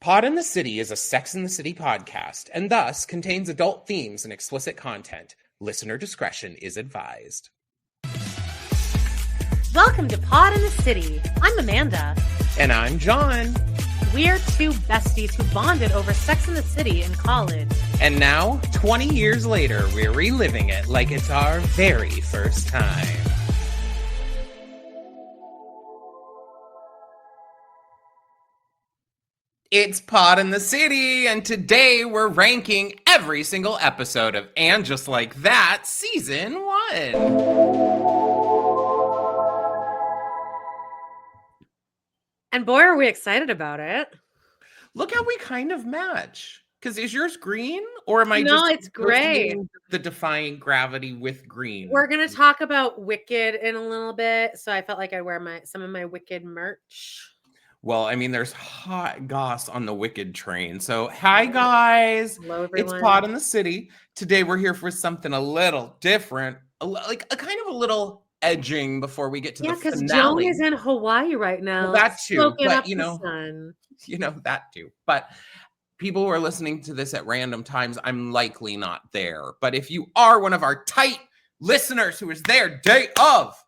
Pod in the City is a Sex in the City podcast and thus contains adult themes and explicit content. Listener discretion is advised. Welcome to Pod in the City. I'm Amanda. And I'm John. We're two besties who bonded over Sex in the City in college. And now, 20 years later, we're reliving it like it's our very first time. It's Pod in the City, and today we're ranking every single episode of And Just Like That, Season 1. And boy, are we excited about it. Look how we kind of match. Because is yours green? Or am I No, it's gray. The Defying Gravity with green? We're going to talk about Wicked in a little bit, so I felt like I'd wear some of my Wicked merch. Well, I mean, there's hot goss on the Wicked train. So, hi, guys. Hello, everyone. It's Pod in the City. Today, we're here for something a little different, like a kind of a little edging before we get to the finale. Yeah, because Joan is in Hawaii right now. Well, that too. But, you know, that too. But people who are listening to this at random times, I'm likely not there. But if you are one of our tight listeners who is there day of,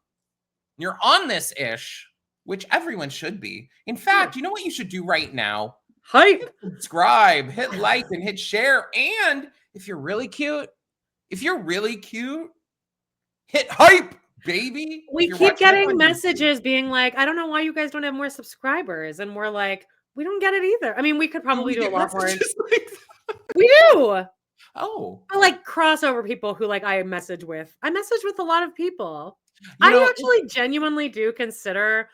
you're on this ish, which everyone should be. In fact, you know what you should do right now? Hype. Subscribe, hit like, and hit share. And if you're really cute, hit hype, baby. We keep getting messages being like, I don't know why you guys don't have more subscribers. And we're like, we don't get it either. I mean, we could probably do a lot more. We do. Oh. I like crossover people who like I message with a lot of people. I actually genuinely do consider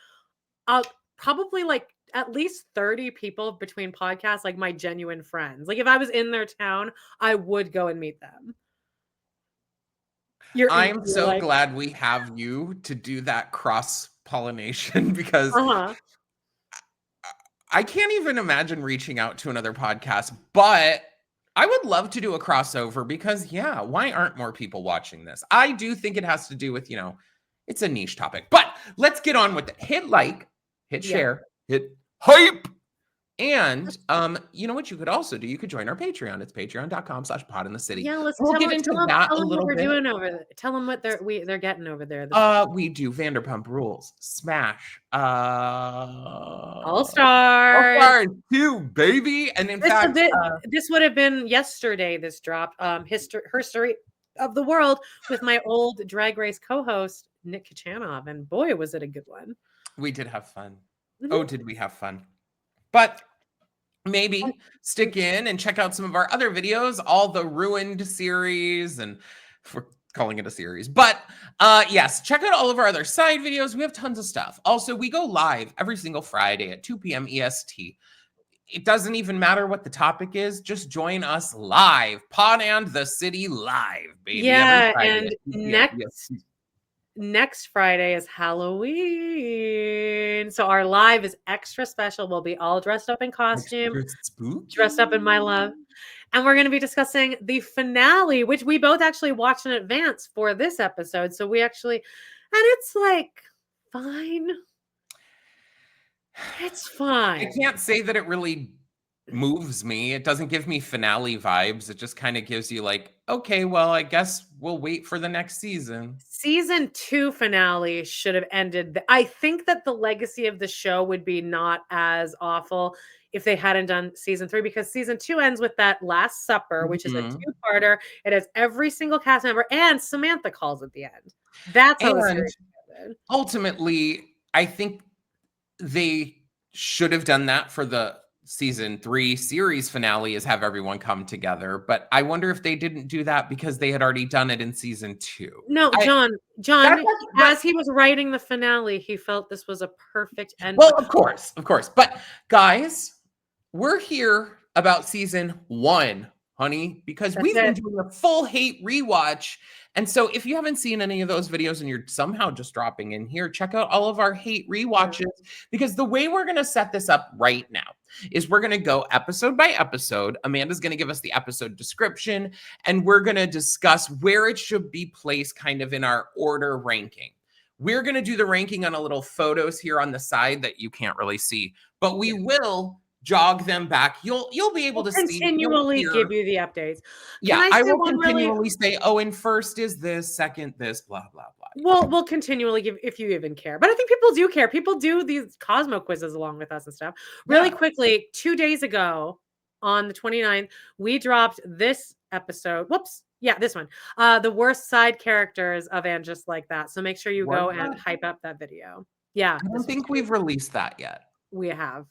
probably like at least 30 people between podcasts like my genuine friends. Like if I was in their town, I would go and meet them. I'm so glad we have you to do that cross-pollination because I can't even imagine reaching out to another podcast, but I would love to do a crossover because why aren't more people watching this? I do think it has to do with, it's a niche topic, but let's get on with it. Hit like, hit share, hit hype. And you know what you could also do? You could join our Patreon. It's patreon.com/podinthecity. Yeah, let's get into that a little bit. Doing over there. Tell them what they're getting over there. We do Vanderpump Rules, Smash, All Stars 2, baby. And in fact, this would have been yesterday. This dropped. Herstory of the World with my old Drag Race co-host Nick Kachanov, and boy, was it a good one. We did have fun. Mm-hmm. Oh, did we have fun? But maybe stick in and check out some of our other videos, all the Ruined series, and we're calling it a series. But yes, check out all of our other side videos. We have tons of stuff. Also, we go live every single Friday at 2 p.m. EST. It doesn't even matter what the topic is. Just join us live. Pod and the City live, baby. Yeah, and next Friday is Halloween. So our live is extra special. We'll be all dressed up in costume, dressed up in my love. And we're going to be discussing the finale, which we both actually watched in advance for this episode. So and it's like, fine. It's fine. I can't say that it really moves me. It doesn't give me finale vibes. It just kind of gives you like, okay, well, I guess we'll wait for the next season. Season 2 finale should have ended. I think that the legacy of the show would be not as awful if they hadn't done season 3, because season 2 ends with that Last Supper, which is a 2-parter. It has every single cast member, and Samantha calls at the end. That's how it's ultimately, I think they should have done that for the season 3 series finale, is have everyone come together. But I wonder if they didn't do that because they had already done it in season 2. No, John, as he was writing the finale, he felt this was a perfect end. Well, of course. But guys, we're here about season 1, honey, because we've been doing a full hate rewatch. And so if you haven't seen any of those videos and you're somehow just dropping in here, check out all of our hate rewatches, because the way we're going to set this up right now is we're going to go episode by episode. Amanda's going to give us the episode description, and we're going to discuss where it should be placed kind of in our order ranking. We're going to do the ranking on a little photos here on the side that you can't really see, but we will jog them back. You'll be able to see. Continually give you the updates. Yeah, I will continually say, oh, and first is this, second this, blah, blah, blah. We'll continually give if you even care. But I think people do care. People do these Cosmo quizzes along with us and stuff. Really quickly, 2 days ago on the 29th, we dropped this episode. Whoops. Yeah, this one. The worst side characters of And Just Like That. So make sure you go and hype up that video. Yeah. I don't think we've released that yet. We have.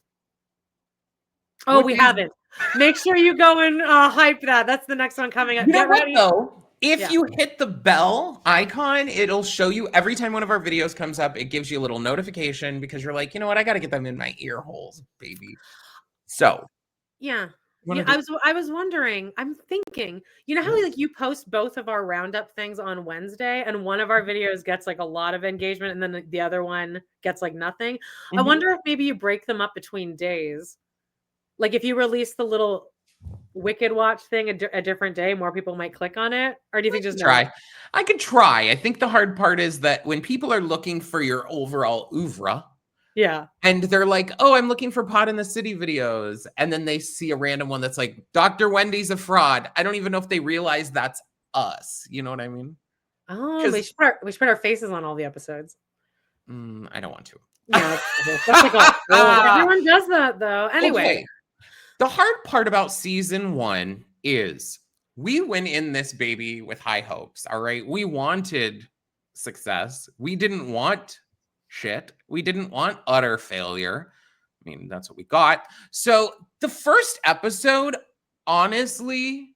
Oh, we haven't. Make sure you go and hype that. That's the next one coming up. Get ready. Though, if you hit the bell icon, it'll show you every time one of our videos comes up. It gives you a little notification because you're like, you know what? I got to get them in my ear holes, baby. So, yeah. I was wondering, I'm thinking, you know how like you post both of our roundup things on Wednesday and one of our videos gets like a lot of engagement and then the other one gets like nothing. I wonder if maybe you break them up between days. Like if you release the little Wicked Watch thing a different day, more people might click on it. Or do you think just try? I could try. I think the hard part is that when people are looking for your overall oeuvre, and they're like, "Oh, I'm looking for Pod in the City videos," and then they see a random one that's like, "Dr. Wendy's a fraud." I don't even know if they realize that's us. You know what I mean? Oh, we should put our faces on all the episodes. I don't want to. Yeah, that's like everyone does that though. Anyway. Okay. The hard part about season 1 is we went in this baby with high hopes. All right. We wanted success. We didn't want shit. We didn't want utter failure. I mean, that's what we got. So the first episode, honestly,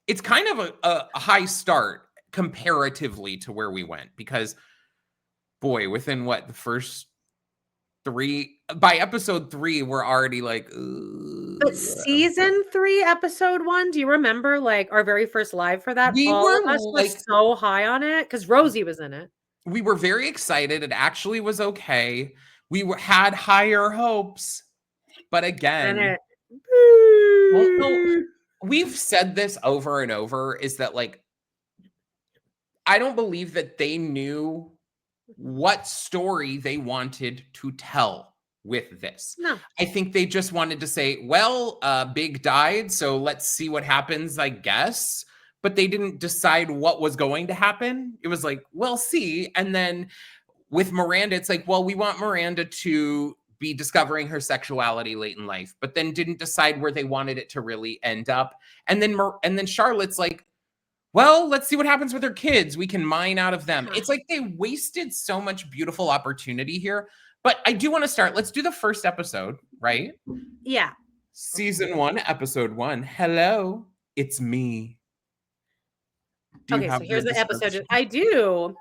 it's kind of a high start comparatively to where we went because, boy, within the first 3, by episode 3, we're already like, but season 3, episode 1, do you remember like our very first live for that? All of us were so high on it because Rosie was in it. We were very excited. It actually was okay. We had higher hopes, but again, we've said this over and over is that like, I don't believe that they knew what story they wanted to tell with this. No. I think they just wanted to say, well, Big died, so let's see what happens, I guess. But they didn't decide what was going to happen. It was like, we'll see. And then with Miranda, it's like, well, we want Miranda to be discovering her sexuality late in life, but then didn't decide where they wanted it to really end up. And then Charlotte's like, well, let's see what happens with her kids. We can mine out of them. It's like they wasted so much beautiful opportunity here. But I do want to start. Let's do the first episode, right? Yeah. Season 1, episode 1. Hello, it's me. Okay, so here's the episode. I do.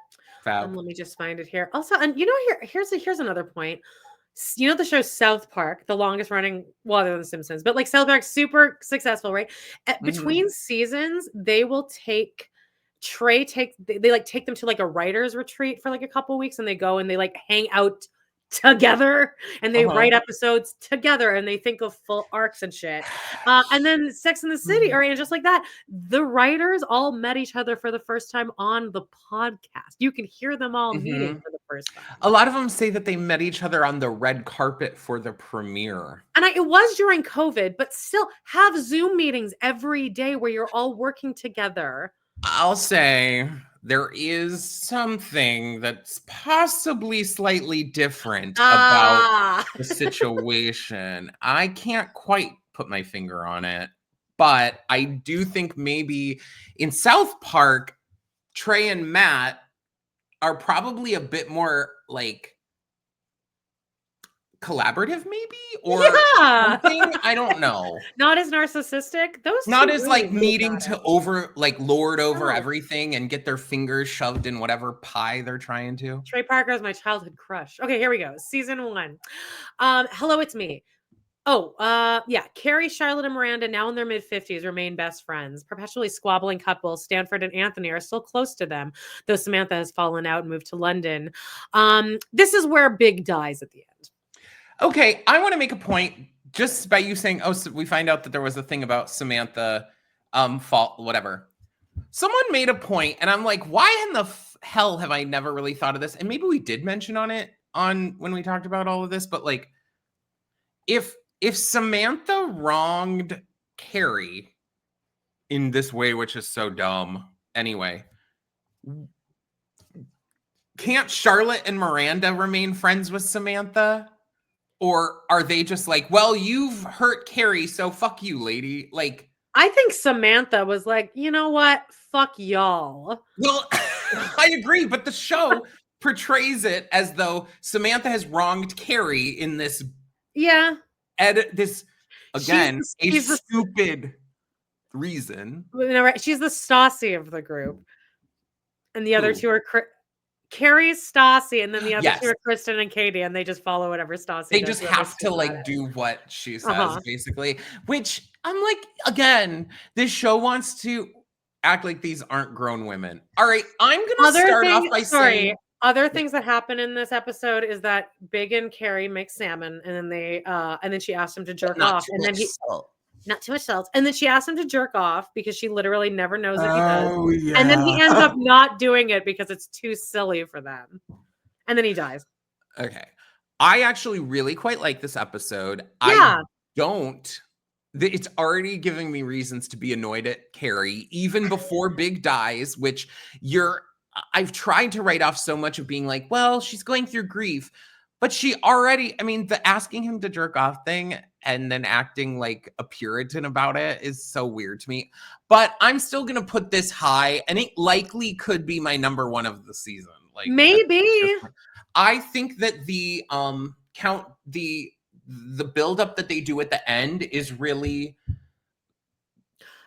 Let me just find it here. Also, and you know, here's another point. You know the show South Park, the longest running, well, other than The Simpsons, but like South Park, super successful, right? Between seasons, they will take they like take them to like a writer's retreat for like a couple weeks, and they go and they like hang out together and they write episodes together and they think of full arcs and shit. And then Sex and the City, or And Just Like That, the writers all met each other for the first time on the podcast. You can hear them all meeting for the first time. A lot of them say that they met each other on the red carpet for the premiere. And it was during COVID, but still have Zoom meetings every day where you're all working together. I'll say there is something that's possibly slightly different about the situation. I can't quite put my finger on it, but I do think maybe in South Park, Trey and Matt are probably a bit more like collaborative, maybe, or something. I don't know. Not as narcissistic. Those not as really like needing to lord over everything and get their fingers shoved in whatever pie they're trying to. Trey Parker is my childhood crush. Okay, here we go. Season 1. Hello, it's me. Carrie, Charlotte, and Miranda, now in their mid-50s, remain best friends. Perpetually squabbling couples, Stanford and Anthony are still close to them, though Samantha has fallen out and moved to London. This is where Big dies at the end. Okay, I want to make a point just by you saying, so we find out that there was a thing about Samantha, fault, whatever. Someone made a point, and I'm like, why in the hell have I never really thought of this? And maybe we did mention on it when we talked about all of this, but like, if if Samantha wronged Carrie in this way, which is so dumb anyway, can't Charlotte and Miranda remain friends with Samantha? Or are they just like, well, you've hurt Carrie, so fuck you, lady? Like, I think Samantha was like, you know what? Fuck y'all. Well, I agree, but the show portrays it as though Samantha has wronged Carrie in this. Yeah. This again, she's a stupid reason. She's the Stassi of the group, and the other two are Carrie's Stassi, and then the other two are Kristen and Katie, and they just follow whatever Stassi. They just have to like do what she says, basically. Which I'm like, again, this show wants to act like these aren't grown women. All right, I'm gonna start off by saying other things that happen in this episode is that Big and Carrie make salmon, and then she asked him to jerk off, and then not too much salt. And then she asked him to jerk off because she literally never knows if he does. Yeah. And then he ends up not doing it because it's too silly for them. And then he dies. Okay. I actually really quite like this episode. Yeah. It's already giving me reasons to be annoyed at Carrie, even before Big dies, which I've tried to write off so much of being like, well, she's going through grief. But the asking him to jerk off thing and then acting like a Puritan about it is so weird to me. But I'm still going to put this high, and it likely could be my number one of the season. Like maybe. I think that the buildup that they do at the end is really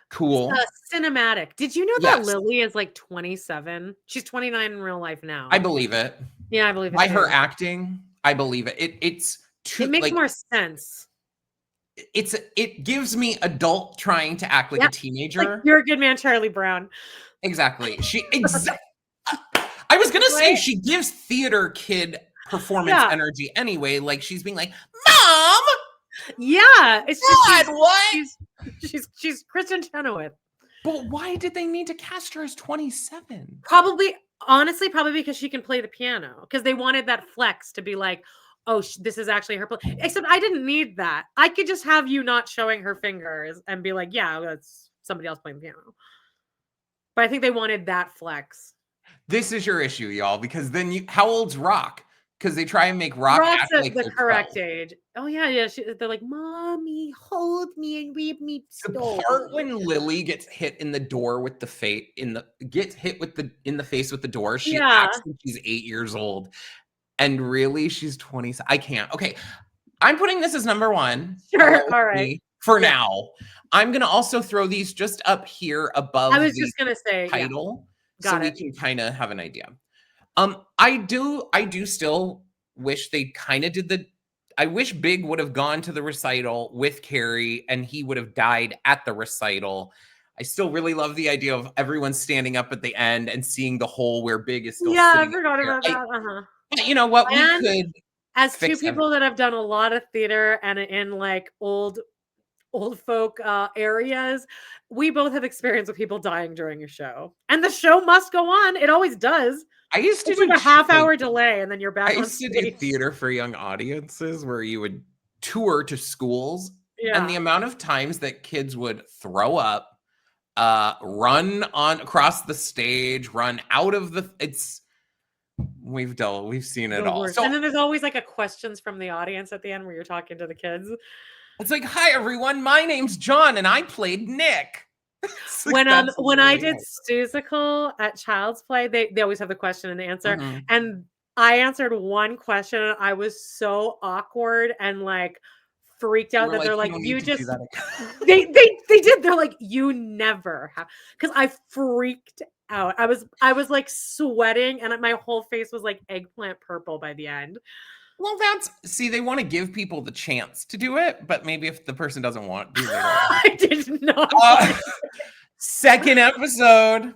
cool. Cinematic. Did you know that Lily is like 27? She's 29 in real life now. I believe it. Yeah, I believe it. By her acting, I believe it. It makes more sense. It gives me adult trying to act like a teenager. Like, you're a good man, Charlie Brown. Exactly. I was gonna say she gives theater kid performance energy anyway. Like she's being like, Mom. Yeah, it's God, what? She's Kristen Chenoweth. But why did they need to cast her as 27? Honestly, probably because she can play the piano. Because they wanted that flex to be like, oh, this is actually her. Except I didn't need that. I could just have you not showing her fingers and be like, yeah, that's somebody else playing the piano. But I think they wanted that flex. This is your issue, y'all, because then how old's Rock? Because they try and make Rock Rock's act like the correct age. Oh yeah. They're like, Mommy, hold me and read me. The part when Lily gets hit in the door with the face in the face with the door, she acts like she's 8 years old, and really she's 20. I can't. Okay, I'm putting this as number one. Sure, all right. For now, I'm gonna also throw these just up here above. I was just gonna say title, so we can kind of have an idea. I do still wish they kind of did I wish Big would have gone to the recital with Carrie and he would have died at the recital. I still really love the idea of everyone standing up at the end and seeing the hole where Big is still sitting. I forgot about that. But you know what? We could, as two people that have done a lot of theater and in like old folk areas, we both have experience with people dying during a show, and the show must go on. It always does. I used to do a half-hour delay, and then you're back. I used to do theater for young audiences where you would tour to schools, and the amount of times that kids would throw up, run across the stage, run out of we've seen it all. So, and then there's always like a questions from the audience at the end where you're talking to the kids. It's like, hi everyone, my name's John and I played Nick. Like, when I did Stusical at Child's Play, they always have the question and answer. And I answered one question and I was so awkward and like freaked out that they're like, you just they did. They're like, you never have, because I freaked out. I was like sweating and my whole face was like eggplant purple by the end. Well, they want to give people the chance to do it, but maybe if the person doesn't want to do it. I did not. Second episode.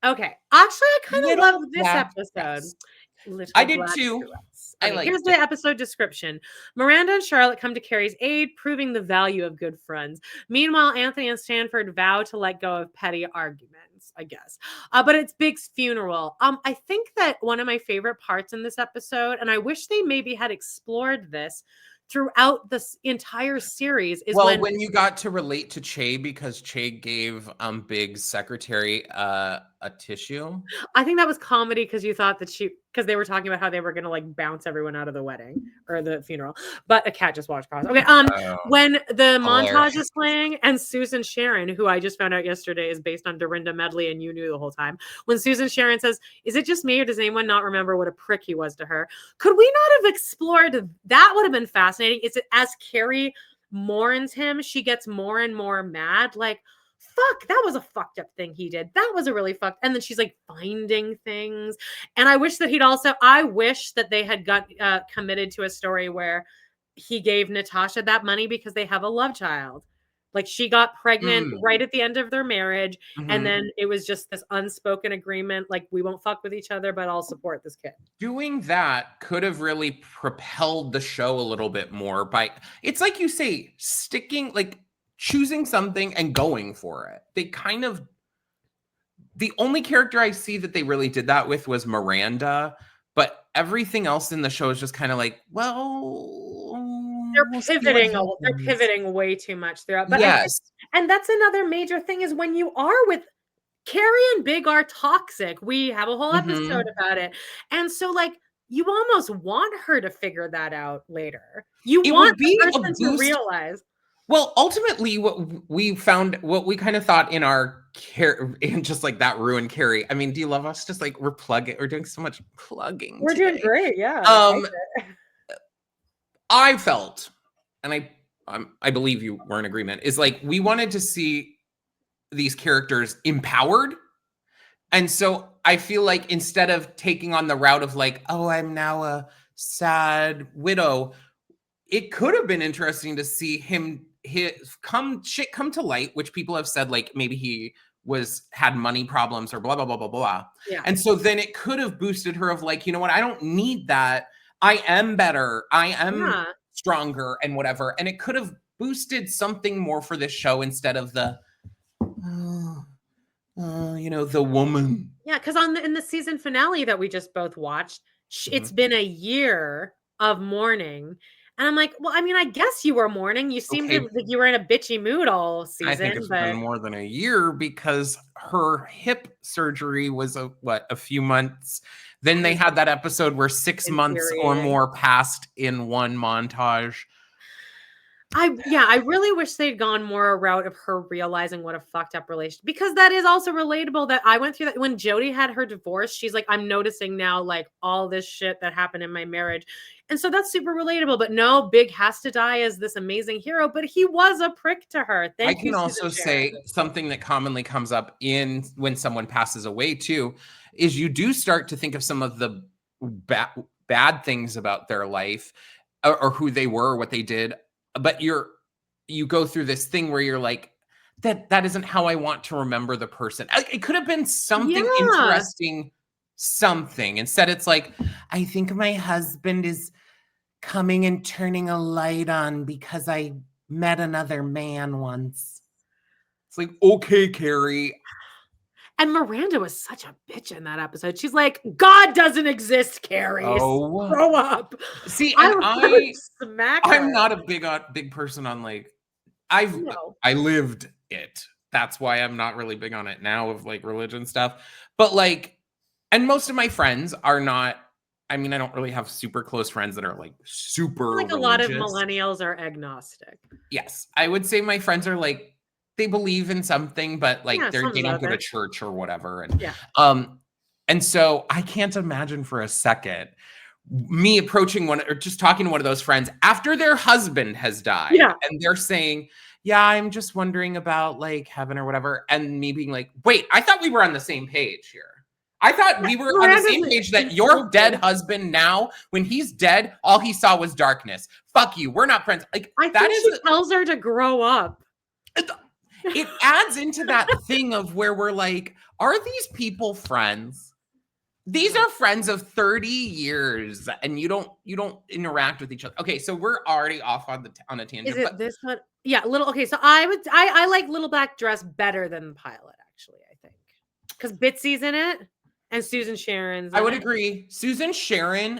Okay. Actually, I kind of love this episode. I did too. Here's the episode description. Miranda and Charlotte come to Carrie's aid, proving the value of good friends. Meanwhile, Anthony and Stanford vow to let go of petty arguments, I guess. But it's Big's funeral. I think that one of my favorite parts in this episode, and I wish they maybe had explored this throughout this entire series is when you got to relate to Che because Che gave Big Secretary a tissue. I think that was comedy because you thought that because they were talking about how they were gonna like bounce everyone out of the wedding or the funeral. But a cat just walked across. Okay, when the montage is playing and Susan Sharon, who I just found out yesterday is based on Dorinda Medley, and you knew the whole time, when Susan Sharon says, "Is it just me or does anyone not remember what a prick he was to her?" Could we not have explored that? Would have been fascinating. Is it as Carrie mourns him, she gets more and more mad, like, fuck, that was a fucked up thing he did. That was a really fucked. And then she's like finding things. And I wish that I wish that they had got committed to a story where he gave Natasha that money because they have a love child. Like she got pregnant right at the end of their marriage. And then it was just this unspoken agreement. Like, we won't fuck with each other, but I'll support this kid. Doing that could have really propelled the show a little bit more it's like you say, choosing something and going for it. The only character I see that they really did that with was Miranda, but everything else in the show is just kind of like, they're pivoting way too much throughout. But yes. And that's another major thing is when you are with Carrie and Big are toxic. We have a whole episode about it. And so like, you almost want her to figure that out later. You want the person to realize. Well, ultimately, what we kind of thought in our in just like that ruined Carrie. I mean, do you love us? Just like we're doing so much plugging. We're doing great, yeah. I felt, and I believe you were in agreement, is like we wanted to see these characters empowered, and so I feel like instead of taking on the route of like, oh, I'm now a sad widow, it could have been interesting to see him come to light, which people have said like maybe he had money problems or blah blah blah blah blah. Yeah. And so then it could have boosted her of like, you know what, I don't need that. I am better. I am stronger and whatever. And it could have boosted something more for this show instead of the the woman. Yeah, because in the season finale that we just both watched, it's been a year of mourning. And I'm like, well, I mean, I guess you were mourning. You seemed like you were in a bitchy mood all season. I think it's been more than a year because her hip surgery was a few months. Then they had that episode where 6 months or more passed in one montage. I really wish they'd gone more a route of her realizing what a fucked up relationship, because that is also relatable that I went through that when Jody had her divorce. She's like, I'm noticing now like all this shit that happened in my marriage. And so that's super relatable. But no, Big has to die as this amazing hero, but he was a prick to her. I can also say something that commonly comes up when someone passes away too, is you do start to think of some of the bad things about their life or who they were, what they did. But you go through this thing where you're like, that isn't how I want to remember the person. It could have been something interesting, something. Instead, it's like, I think my husband is coming and turning a light on because I met another man once. It's like, okay, Carrie. And Miranda was such a bitch in that episode. She's like, God doesn't exist, Carrie. Oh, grow up. See, and I'm not a big person on like, I lived it. That's why I'm not really big on it now of like religion stuff. But like, and most of my friends are not, I mean, I don't really have super close friends that are like super like religious. A lot of millennials are agnostic. Yes. I would say my friends are like, they believe in something, but like they don't go to church or whatever. And and so I can't imagine for a second me approaching one or just talking to one of those friends after their husband has died. Yeah. And they're saying, yeah, I'm just wondering about like heaven or whatever. And me being like, wait, I thought we were on the same page here. I thought we were on the same page that your dead husband now, when he's dead, all he saw was darkness. Fuck you. We're not friends. Like I think she tells her to grow up. It adds into that thing of where we're like, are these people friends? These are friends of 30 years and you don't interact with each other. Okay, so we're already off on a tangent. Is it this one? Yeah, okay, so I like Little Black Dress better than the pilot, actually, I think. Because Bitsy's in it and Susan Sharon's I would agree. Susan Sharon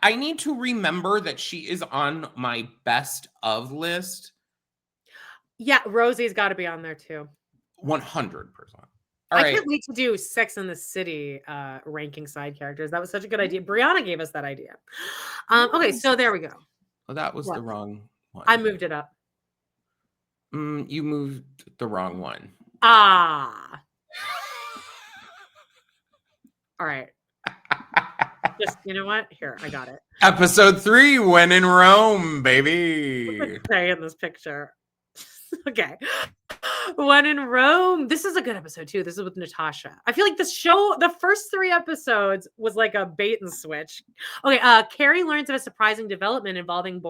I need to remember that she is on my best of list. Yeah, Rosie's got to be on there too. 100%. I can't wait to do Sex and the City ranking side characters. That was such a good idea. Brianna gave us that idea. Okay, so there we go. Well, that was the wrong one. I moved it up. You moved the wrong one. Ah. All right. Just, you know what? Here, I got it. Episode 3, When in Rome, baby. Say in this picture. Okay. When in Rome. This is a good episode too. This is with Natasha. I feel like the show, the first 3 episodes was like a bait and switch. Okay. Carrie learns of a surprising development involving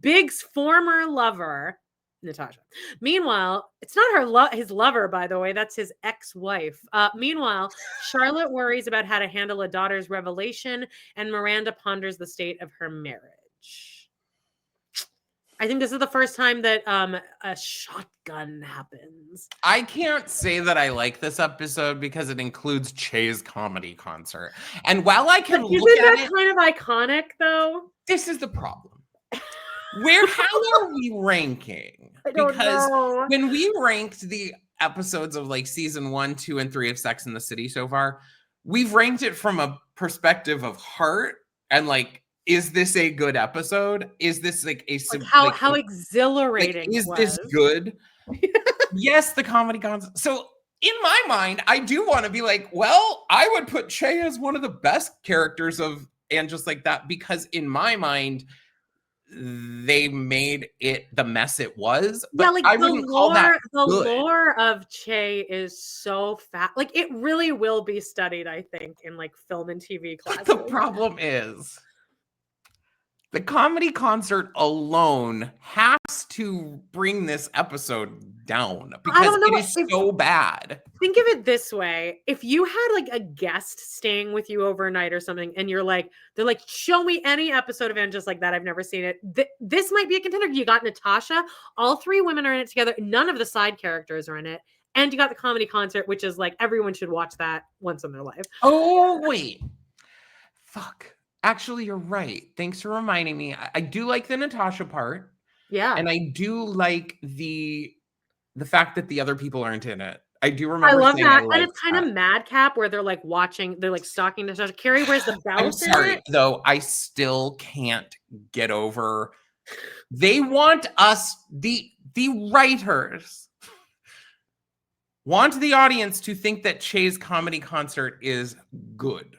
Big's former lover, Natasha. Meanwhile, it's not his lover, by the way. That's his ex-wife. Meanwhile, Charlotte worries about how to handle a daughter's revelation, and Miranda ponders the state of her marriage. I think this is the first time that a shotgun happens. I can't say that I like this episode because it includes Che's comedy concert. And while I can look at it, kind of iconic, though. This is the problem. How are we ranking? I don't know. When we ranked the episodes of like season 1, 2, and 3 of Sex and the City so far, we've ranked it from a perspective of heart and like, is this a good episode? Is this like a how exhilarating? Is this good? Yes, the comedy concert. So in my mind, I do want to be like, well, I would put Che as one of the best characters of And Just Like That, because in my mind, they made it the mess it was. But yeah, like I wouldn't call that good. The lore of Che is so fat. Like it really will be studied, I think, in like film and TV classes. But the problem is, the comedy concert alone has to bring this episode down because it is so bad. Think of it this way. If you had like a guest staying with you overnight or something, and they're like, show me any episode of And Just Like That. I've never seen it. This might be a contender. You got Natasha. All 3 women are in it together. None of the side characters are in it. And you got the comedy concert, which is like everyone should watch that once in their life. Oh, wait. Fuck. Actually, you're right. Thanks for reminding me. I do like the Natasha part. Yeah. And I do like the fact that the other people aren't in it. I do remember. I love that. And it's kind of madcap where they're like they're like stalking Natasha. Carrie wears the bounce. I'm sorry, though. I still can't get over. They want us, the writers, want the audience to think that Che's comedy concert is good.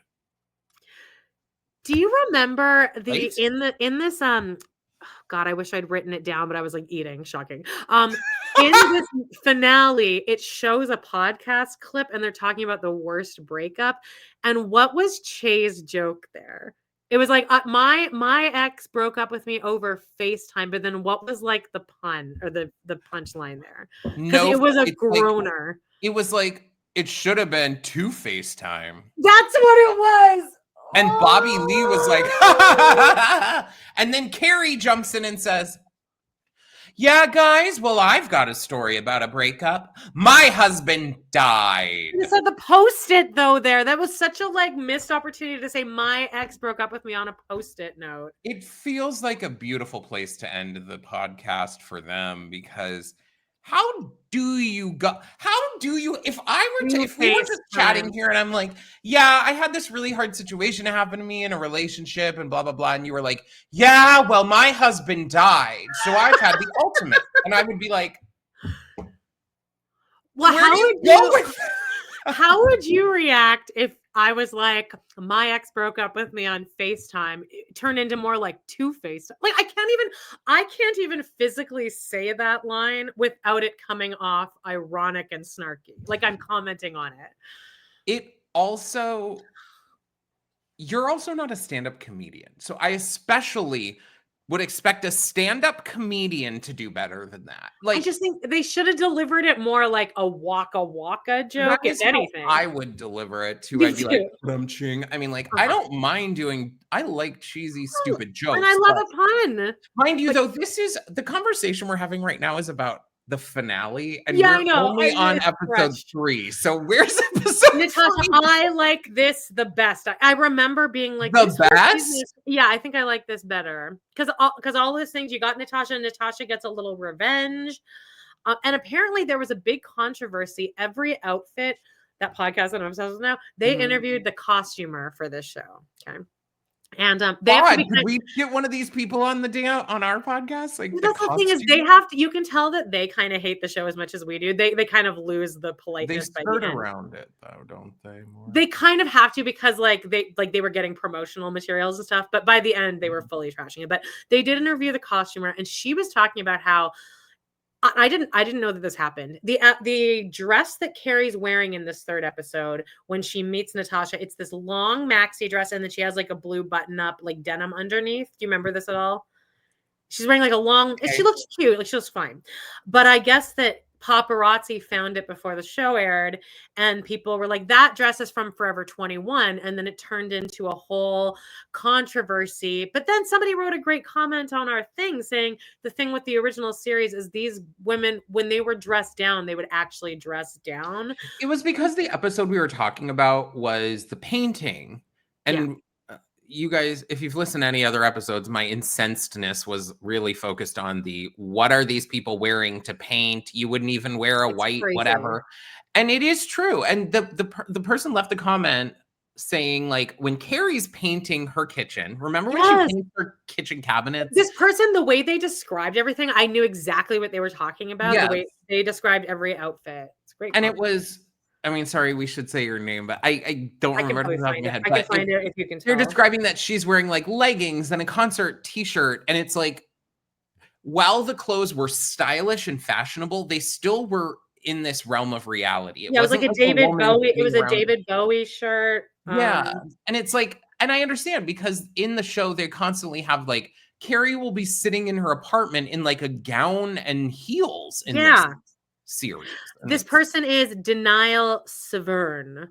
Do you remember in this God, I wish I'd written it down, but I was like eating, shocking. In this finale, it shows a podcast clip and they're talking about the worst breakup. And what was Che's joke there? It was like my ex broke up with me over FaceTime, but then what was like the pun or the punchline there? Because it was a groaner. It was like it should have been 2 FaceTime. That's what it was. And Bobby Lee was like, and then Carrie jumps in and says, yeah, guys, well, I've got a story about a breakup. My husband died. So the Post-it, though, that was such a like missed opportunity to say my ex broke up with me on a Post-it note. It feels like a beautiful place to end the podcast for them, because how do you, if we were just chatting here and I'm like, yeah, I had this really hard situation happen to me in a relationship and blah, blah, blah. And you were like, yeah, well, my husband died. So I've had the ultimate. And I would be like, well, how would you react if I was like, my ex broke up with me on FaceTime? It turned into more like 2 FaceTime. Like I can't even physically say that line without it coming off ironic and snarky. Like I'm commenting on it. You're also not a stand-up comedian. So I especially would expect a stand-up comedian to do better than that. Like, I just think they should have delivered it more like a waka joke, if anything. I would deliver it too. I'd be like, ching. I mean, like, I don't mind I like cheesy, stupid jokes. And I love a pun. Mind you, though, this is the conversation we're having right now is about the finale, and Yeah, I we're know. only on episode 3. So where's episode Natasha, 3? I like this the best. I remember being like, The this whole season best? is, yeah, I think I like this better. Because all those things, you got Natasha, and Natasha gets a little revenge. And apparently there was a big controversy. Every outfit, that podcast that I'm obsessed with now, they interviewed the costumer for this show. Okay. And they have to be Did we get one of these people on on our podcast? Like the that's the thing is they have to, you can tell that they kind of hate the show as much as we do. They kind of lose the politeness by the skirt end. around it though, don't they? More? They kind of have to, because they were getting promotional materials and stuff, but by the end they were fully trashing it. But they did interview the costumer, and she was talking about how I didn't know that this happened. The dress that Carrie's wearing in this 3rd episode when she meets Natasha, it's this long maxi dress, and then she has like a blue button up, like denim underneath. Do you remember this at all? She's wearing like a long, she looks cute, like she looks fine. But I guess that paparazzi found it before the show aired, and people were like, that dress is from Forever 21. And then it turned into a whole controversy. But then somebody wrote a great comment on our thing saying the thing with the original series is these women, when they were dressed down, they would actually dress down. It was because the episode we were talking about was the painting. And you guys, if you've listened to any other episodes, my incensedness was really focused on what are these people wearing to paint? You wouldn't even wear a white whatever. And it is true. And the person left a comment saying, like, when Carrie's painting her kitchen, remember when she painted her kitchen cabinets? This person, the way they described everything, I knew exactly what they were talking about. The way they described every outfit. It's great. And it was, I mean, sorry, we should say your name, but I don't remember off the top of my head. I can find it if you can tell. You're describing that she's wearing like leggings and a concert t-shirt, and it's like, while the clothes were stylish and fashionable, they still were in this realm of reality. It was like a David Bowie. It was a David Bowie shirt. Yeah. And it's like, and I understand, because in the show, they constantly have like, Carrie will be sitting in her apartment in like a gown and heels in this series. And this person is Denial Severn.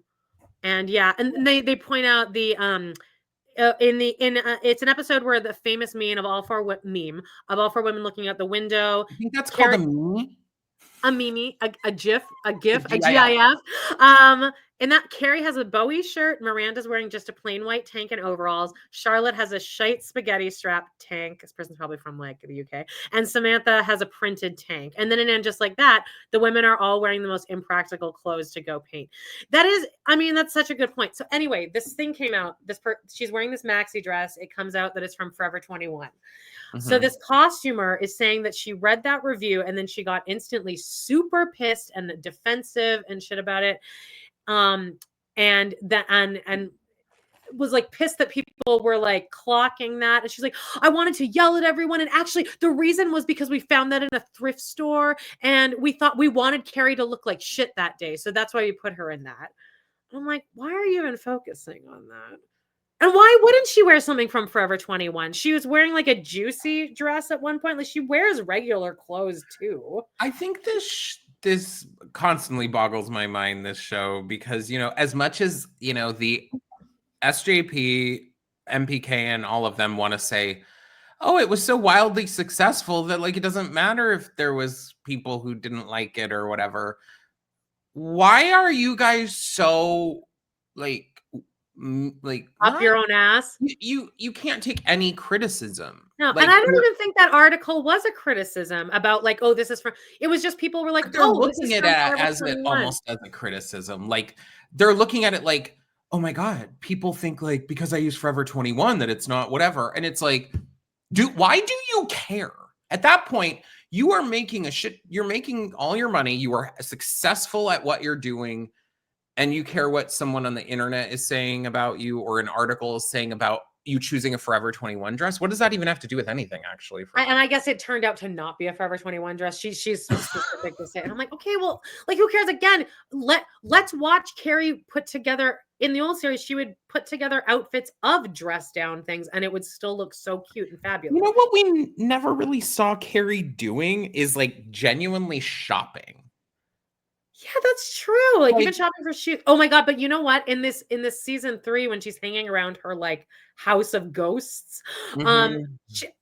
And and they point out the it's an episode where the famous meme of all four women looking out the window. I think that's called a meme. A meme, a GIF, a GIF. And that Carrie has a Bowie shirt. Miranda's wearing just a plain white tank and overalls. Charlotte has a shite spaghetti strap tank. This person's probably from like the UK. And Samantha has a printed tank. And then it ends just like that. The women are all wearing the most impractical clothes to go paint. That's such a good point. So anyway, this thing came out. She's wearing this maxi dress. It comes out that it's from Forever 21. Mm-hmm. So this costumer is saying that she read that review and then she got instantly super pissed and defensive and shit about it. And was like pissed that people were like clocking that. And she's like, I wanted to yell at everyone. And actually the reason was because we found that in a thrift store and we thought we wanted Carrie to look like shit that day. So that's why we put her in that. I'm like, why are you even focusing on that? And why wouldn't she wear something from Forever 21? She was wearing like a juicy dress at one point. Like she wears regular clothes too. I think this constantly boggles my mind, this show, because, as much as, the SJP, MPK, and all of them want to say, oh, it was so wildly successful that like, it doesn't matter if there was people who didn't like it or whatever. Why are you guys so up your own ass? You can't take any criticism. No, and I don't even think that article was a criticism about like, oh, this is from. It was just people were like, they're looking at it as almost as a criticism. Like they're looking at it like, oh my god, people think like because I use Forever 21 that it's not whatever, and it's like, why do you care? At that point, you are making you're making all your money. You are successful at what you're doing. And you care what someone on the internet is saying about you or an article is saying about you choosing a Forever 21 dress. What does that even have to do with anything, actually? And I guess it turned out to not be a Forever 21 dress. She's so specific to say. And I'm like, okay, well, like, who cares? Again, let's watch Carrie put together, in the old series, she would put together outfits of dress down things and it would still look so cute and fabulous. You know what we never really saw Carrie doing is like genuinely shopping. Yeah, that's true. Like even shopping for shoes. Oh my God. But you know what? In this season 3, when she's hanging around her like house of ghosts,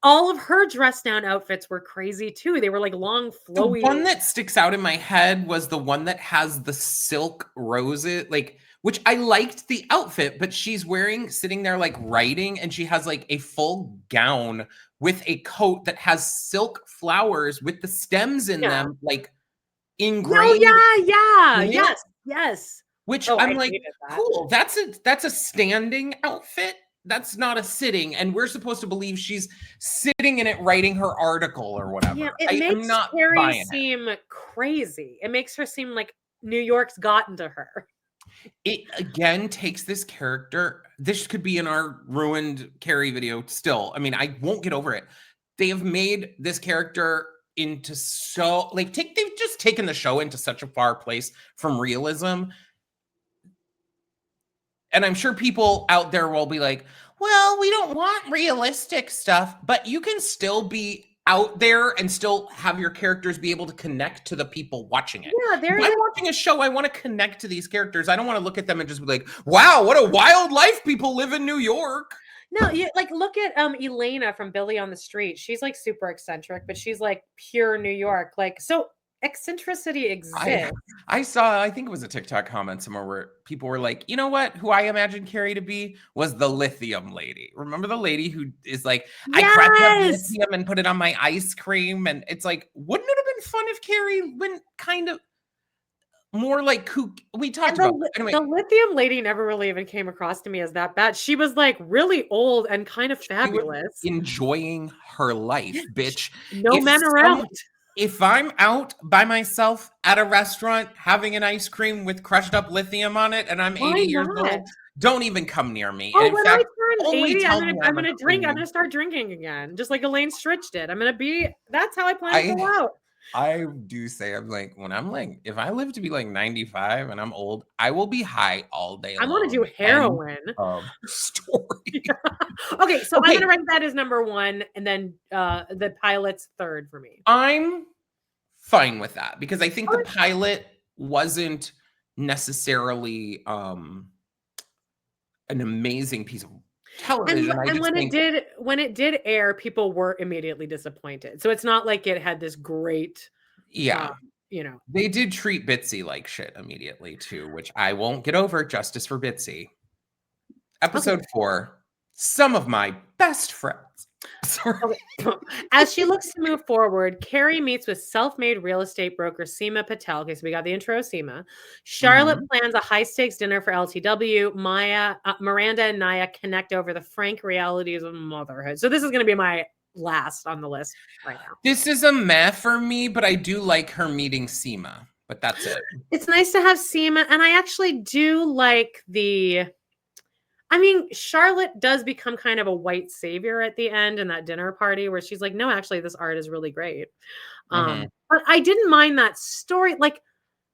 all of her dress down outfits were crazy too. They were like long, flowy. The one that sticks out in my head was the one that has the silk roses, like, which I liked the outfit, but she's sitting there like writing, and she has like a full gown with a coat that has silk flowers with the stems in them, like ingrained. Oh yeah, yes. Which I'm like, cool. That's a standing outfit. That's not a sitting, and we're supposed to believe she's sitting in it writing her article or whatever. Yeah, it makes Carrie seem crazy. It makes her seem like New York's gotten to her. It again takes this character. This could be in our ruined Carrie video still. I mean, I won't get over it. They have made this character into so like they've just taken the show into such a far place from realism. And I'm sure people out there will be like, well, we don't want realistic stuff, but you can still be out there and still have your characters be able to connect to the people watching it. Yeah, if I'm watching a show, I want to connect to these characters. I don't want to look at them and just be like, wow, what a wild life people live in New York. No, you like look at Elena from Billy on the Street. She's like super eccentric, but she's like pure New York. Like, so eccentricity exists. I saw, I think it was a TikTok comment somewhere where people were like, you know what? Who I imagined Carrie to be was the lithium lady. Remember the lady who is like, I cracked up lithium and put it on my ice cream. And it's like, wouldn't it have been fun if Carrie went kind of more like we talked about? Anyway, the lithium lady never really even came across to me as that bad. She was like really old and kind of fabulous. Enjoying her life, bitch. No men around. If I'm out by myself at a restaurant having an ice cream with crushed up lithium on it and I'm 80 years old, don't even come near me. Oh, when I turn 80, I'm gonna drink. I'm gonna start drinking again, just like Elaine Stritch did. That's how I plan to go out. I do say, I'm like, when I'm like, if I live to be like 95 and I'm old, I will be high all day. I want to do heroin. Story. Okay, so I'm gonna rank that as number 1, and then the pilot's 3rd for me. I'm fine with that because I think the pilot wasn't necessarily an amazing piece of television. And when it did air, people were immediately disappointed. So it's not like it had this great, they did treat Bitsy like shit immediately too, which I won't get over. Justice for Bitsy. Episode 4, some of my best friends. Sorry. Okay. As she looks to move forward, Carrie meets with self-made real estate broker Seema Patel. Okay, so we got the intro of Seema. Charlotte plans a high-stakes dinner for LTW. Miranda and Naya connect over the frank realities of motherhood. So this is going to be my last on the list right now. This is a meh for me, but I do like her meeting Seema. But that's it. It's nice to have Seema, and I actually do like Charlotte does become kind of a white savior at the end in that dinner party where she's like, no, actually, this art is really great. But I didn't mind that story. Like,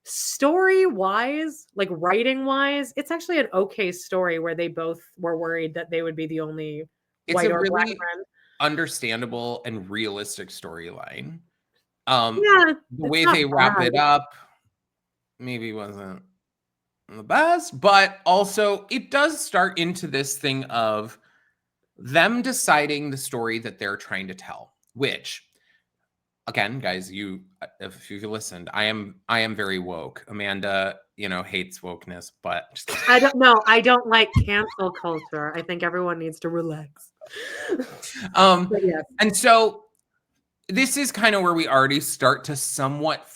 story-wise, like writing-wise, it's actually an okay story where they both were worried that they would be the only white or black friend. Understandable and realistic storyline. The way they wrap it up maybe wasn't the best, but also it does start into this thing of them deciding the story that they're trying to tell, which again, guys, if you've listened, I am very woke. Amanda, hates wokeness, but I don't know. I don't like cancel culture. I think everyone needs to relax. And so this is kind of where we already start to somewhat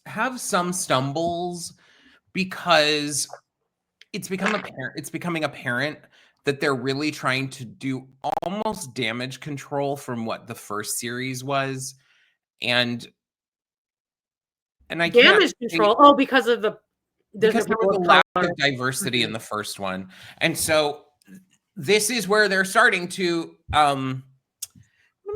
have some stumbles because it's becoming apparent that they're really trying to do almost damage control from what the first series was. And I damage control. Because of the lack of diversity in the first one. And so this is where they're starting to what am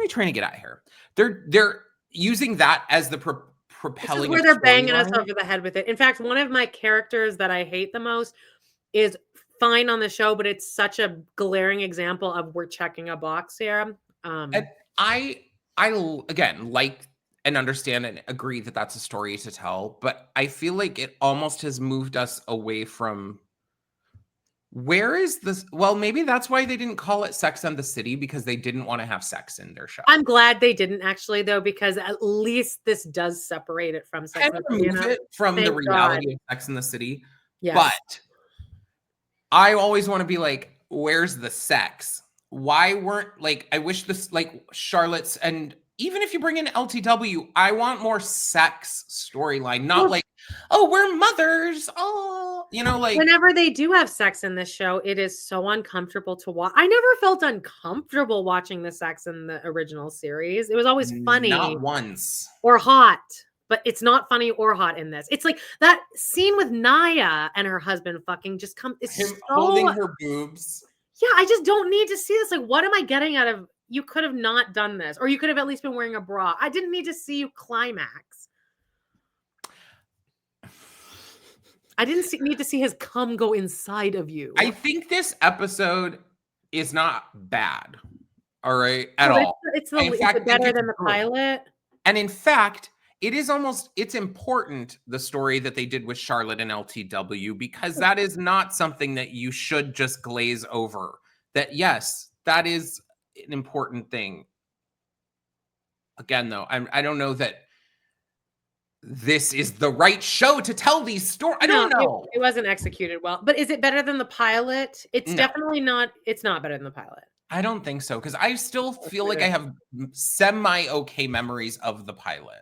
I trying to get at here? They're using that as the propelling. This is where they're banging us over the head with it. In fact, one of my characters that I hate the most is fine on the show, but it's such a glaring example of we're checking a box here. And I again like and understand and agree that that's a story to tell, but I feel like it almost has moved us away from where is this? Well, maybe that's why they didn't call it Sex and the City, because they didn't want to have sex in their show. I'm glad they didn't actually, though, because at least this does separate it from Sex And and the City. remove it from the reality of Sex and the City. Yes. But I always want to be like, where's the sex? Why weren't, like, I wish this, like, Charlotte's, and even if you bring in LTW, I want more sex storyline, not like, oh, we're mothers. Oh, you know, like. Whenever they do have sex in this show, it is so uncomfortable to watch. I never felt uncomfortable watching the sex in the original series. It was always funny. Not once. Or hot. But it's not funny or hot in this. It's like that scene with Naya and her husband fucking just come. It's him so, holding her boobs. Yeah, I just don't need to see this. Like, what am I getting out of? You could have not done this, or you could have at least been wearing a bra. I didn't need to see you climax. I didn't need to see his cum go inside of you. I think this episode is not bad. All right, at all. It's better than the pilot. And in fact, it's important, the story that they did with Charlotte and LTW, because that is not something that you should just glaze over. That, yes, that is an important thing. Again, though, I don't know that this is the right show to tell these stories. I don't know. It wasn't executed well. But is it better than the pilot? It's definitely not. It's not better than the pilot. I don't think so, because I still feel like I have semi-okay memories of the pilot.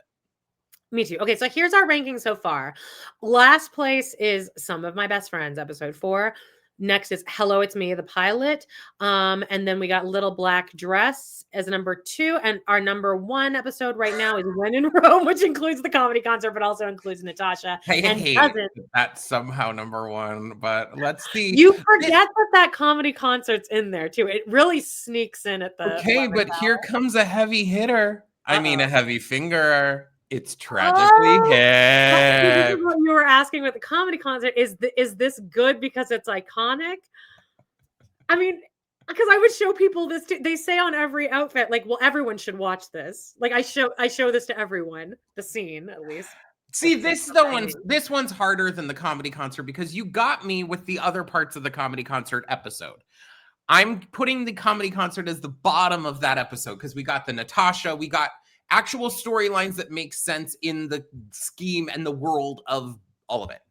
Me too. Okay, so here's our ranking so far. Last place is Some of My Best Friends, episode 4. Next is Hello, It's Me, the pilot. And then we got Little Black Dress as number 2. And our number 1 episode right now is When in Rome, which includes the comedy concert, but also includes Natasha. That's somehow number 1, but let's see. You forget that comedy concert's in there too. It really sneaks in at the. Okay, but here comes a heavy hitter. I mean, a heavy finger. It's Tragically Hip. This is what you were asking with the comedy concert. Is this good because it's iconic? I mean, because I would show people this too. They say on every outfit, like, well, everyone should watch this. Like, I show this to everyone, the scene at least. See, this one's harder than the comedy concert, because you got me with the other parts of the comedy concert episode. I'm putting the comedy concert as the bottom of that episode, because we got the Natasha, we got actual storylines that make sense in the scheme and the world of all of it.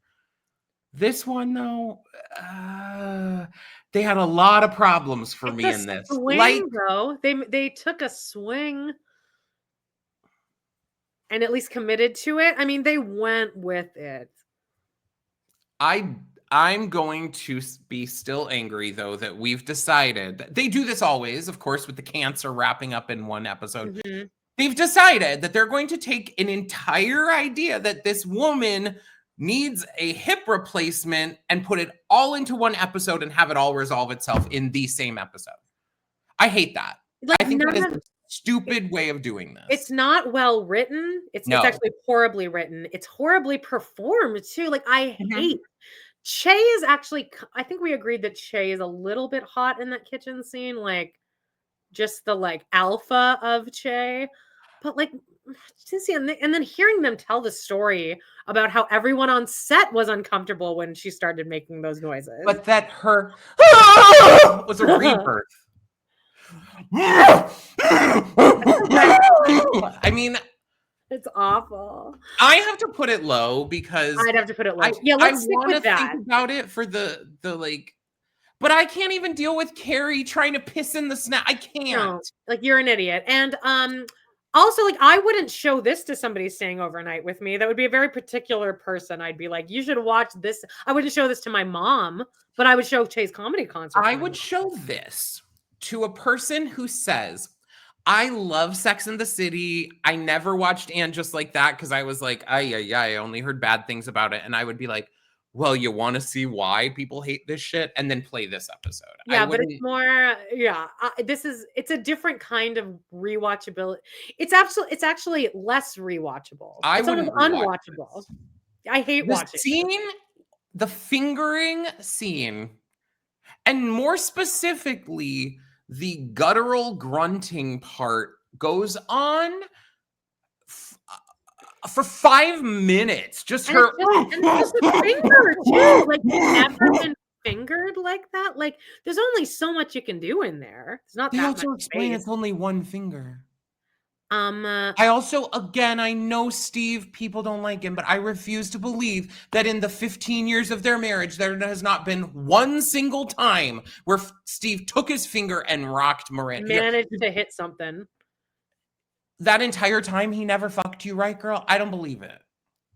This one, though, they had a lot of problems for me in this. Swing, though, they took a swing and at least committed to it. I mean, they went with it. I'm going to be still angry, though, that we've decided they do this always, of course, with the cancer wrapping up in one episode. Mm-hmm. They've decided that they're going to take an entire idea that this woman needs a hip replacement and put it all into one episode and have it all resolve itself in the same episode. I hate that. I think that is a stupid way of doing this. It's not well written. It's actually horribly written. It's horribly performed too. Like, I hate. Che is actually, I think we agreed that Che is a little bit hot in that kitchen scene. Like, just the like alpha of Che. But like, and then hearing them tell the story about how everyone on set was uncomfortable when she started making those noises. But that her was a rebirth. I mean, it's awful. I have to put it low because I'd have to put it low. Let's stick with that. Think about it for the like. But I can't even deal with Carrie trying to piss in the Snatch. I can't. No, like, you're an idiot. And also, like, I wouldn't show this to somebody staying overnight with me. That would be a very particular person. I'd be like, you should watch this. I wouldn't show this to my mom, but I would show Che's comedy concert. I would show this to a person who says, I love Sex and the City. I never watched Anne Just Like That because I was like, I only heard bad things about it. And I would be like, well, you want to see why people hate this shit, and then play this episode. Yeah, but it's more, it's a different kind of rewatchability. It's actually less rewatchable. It's unwatchable. I hate watching the fingering scene, and more specifically, the guttural grunting part goes on for 5 minutes. Just And her. it's just a finger too. Like you've never been fingered like that. Like there's only so much you can do in there. It's not They that also much explain space. it's only one finger. Uh, I also, again, I know Steve, people don't like him, but I refuse to believe that in the 15 years of their marriage, there has not been one single time where Steve took his finger and rocked Miranda. managed to hit something. That entire time, he never fucked you, right, girl? I don't believe it.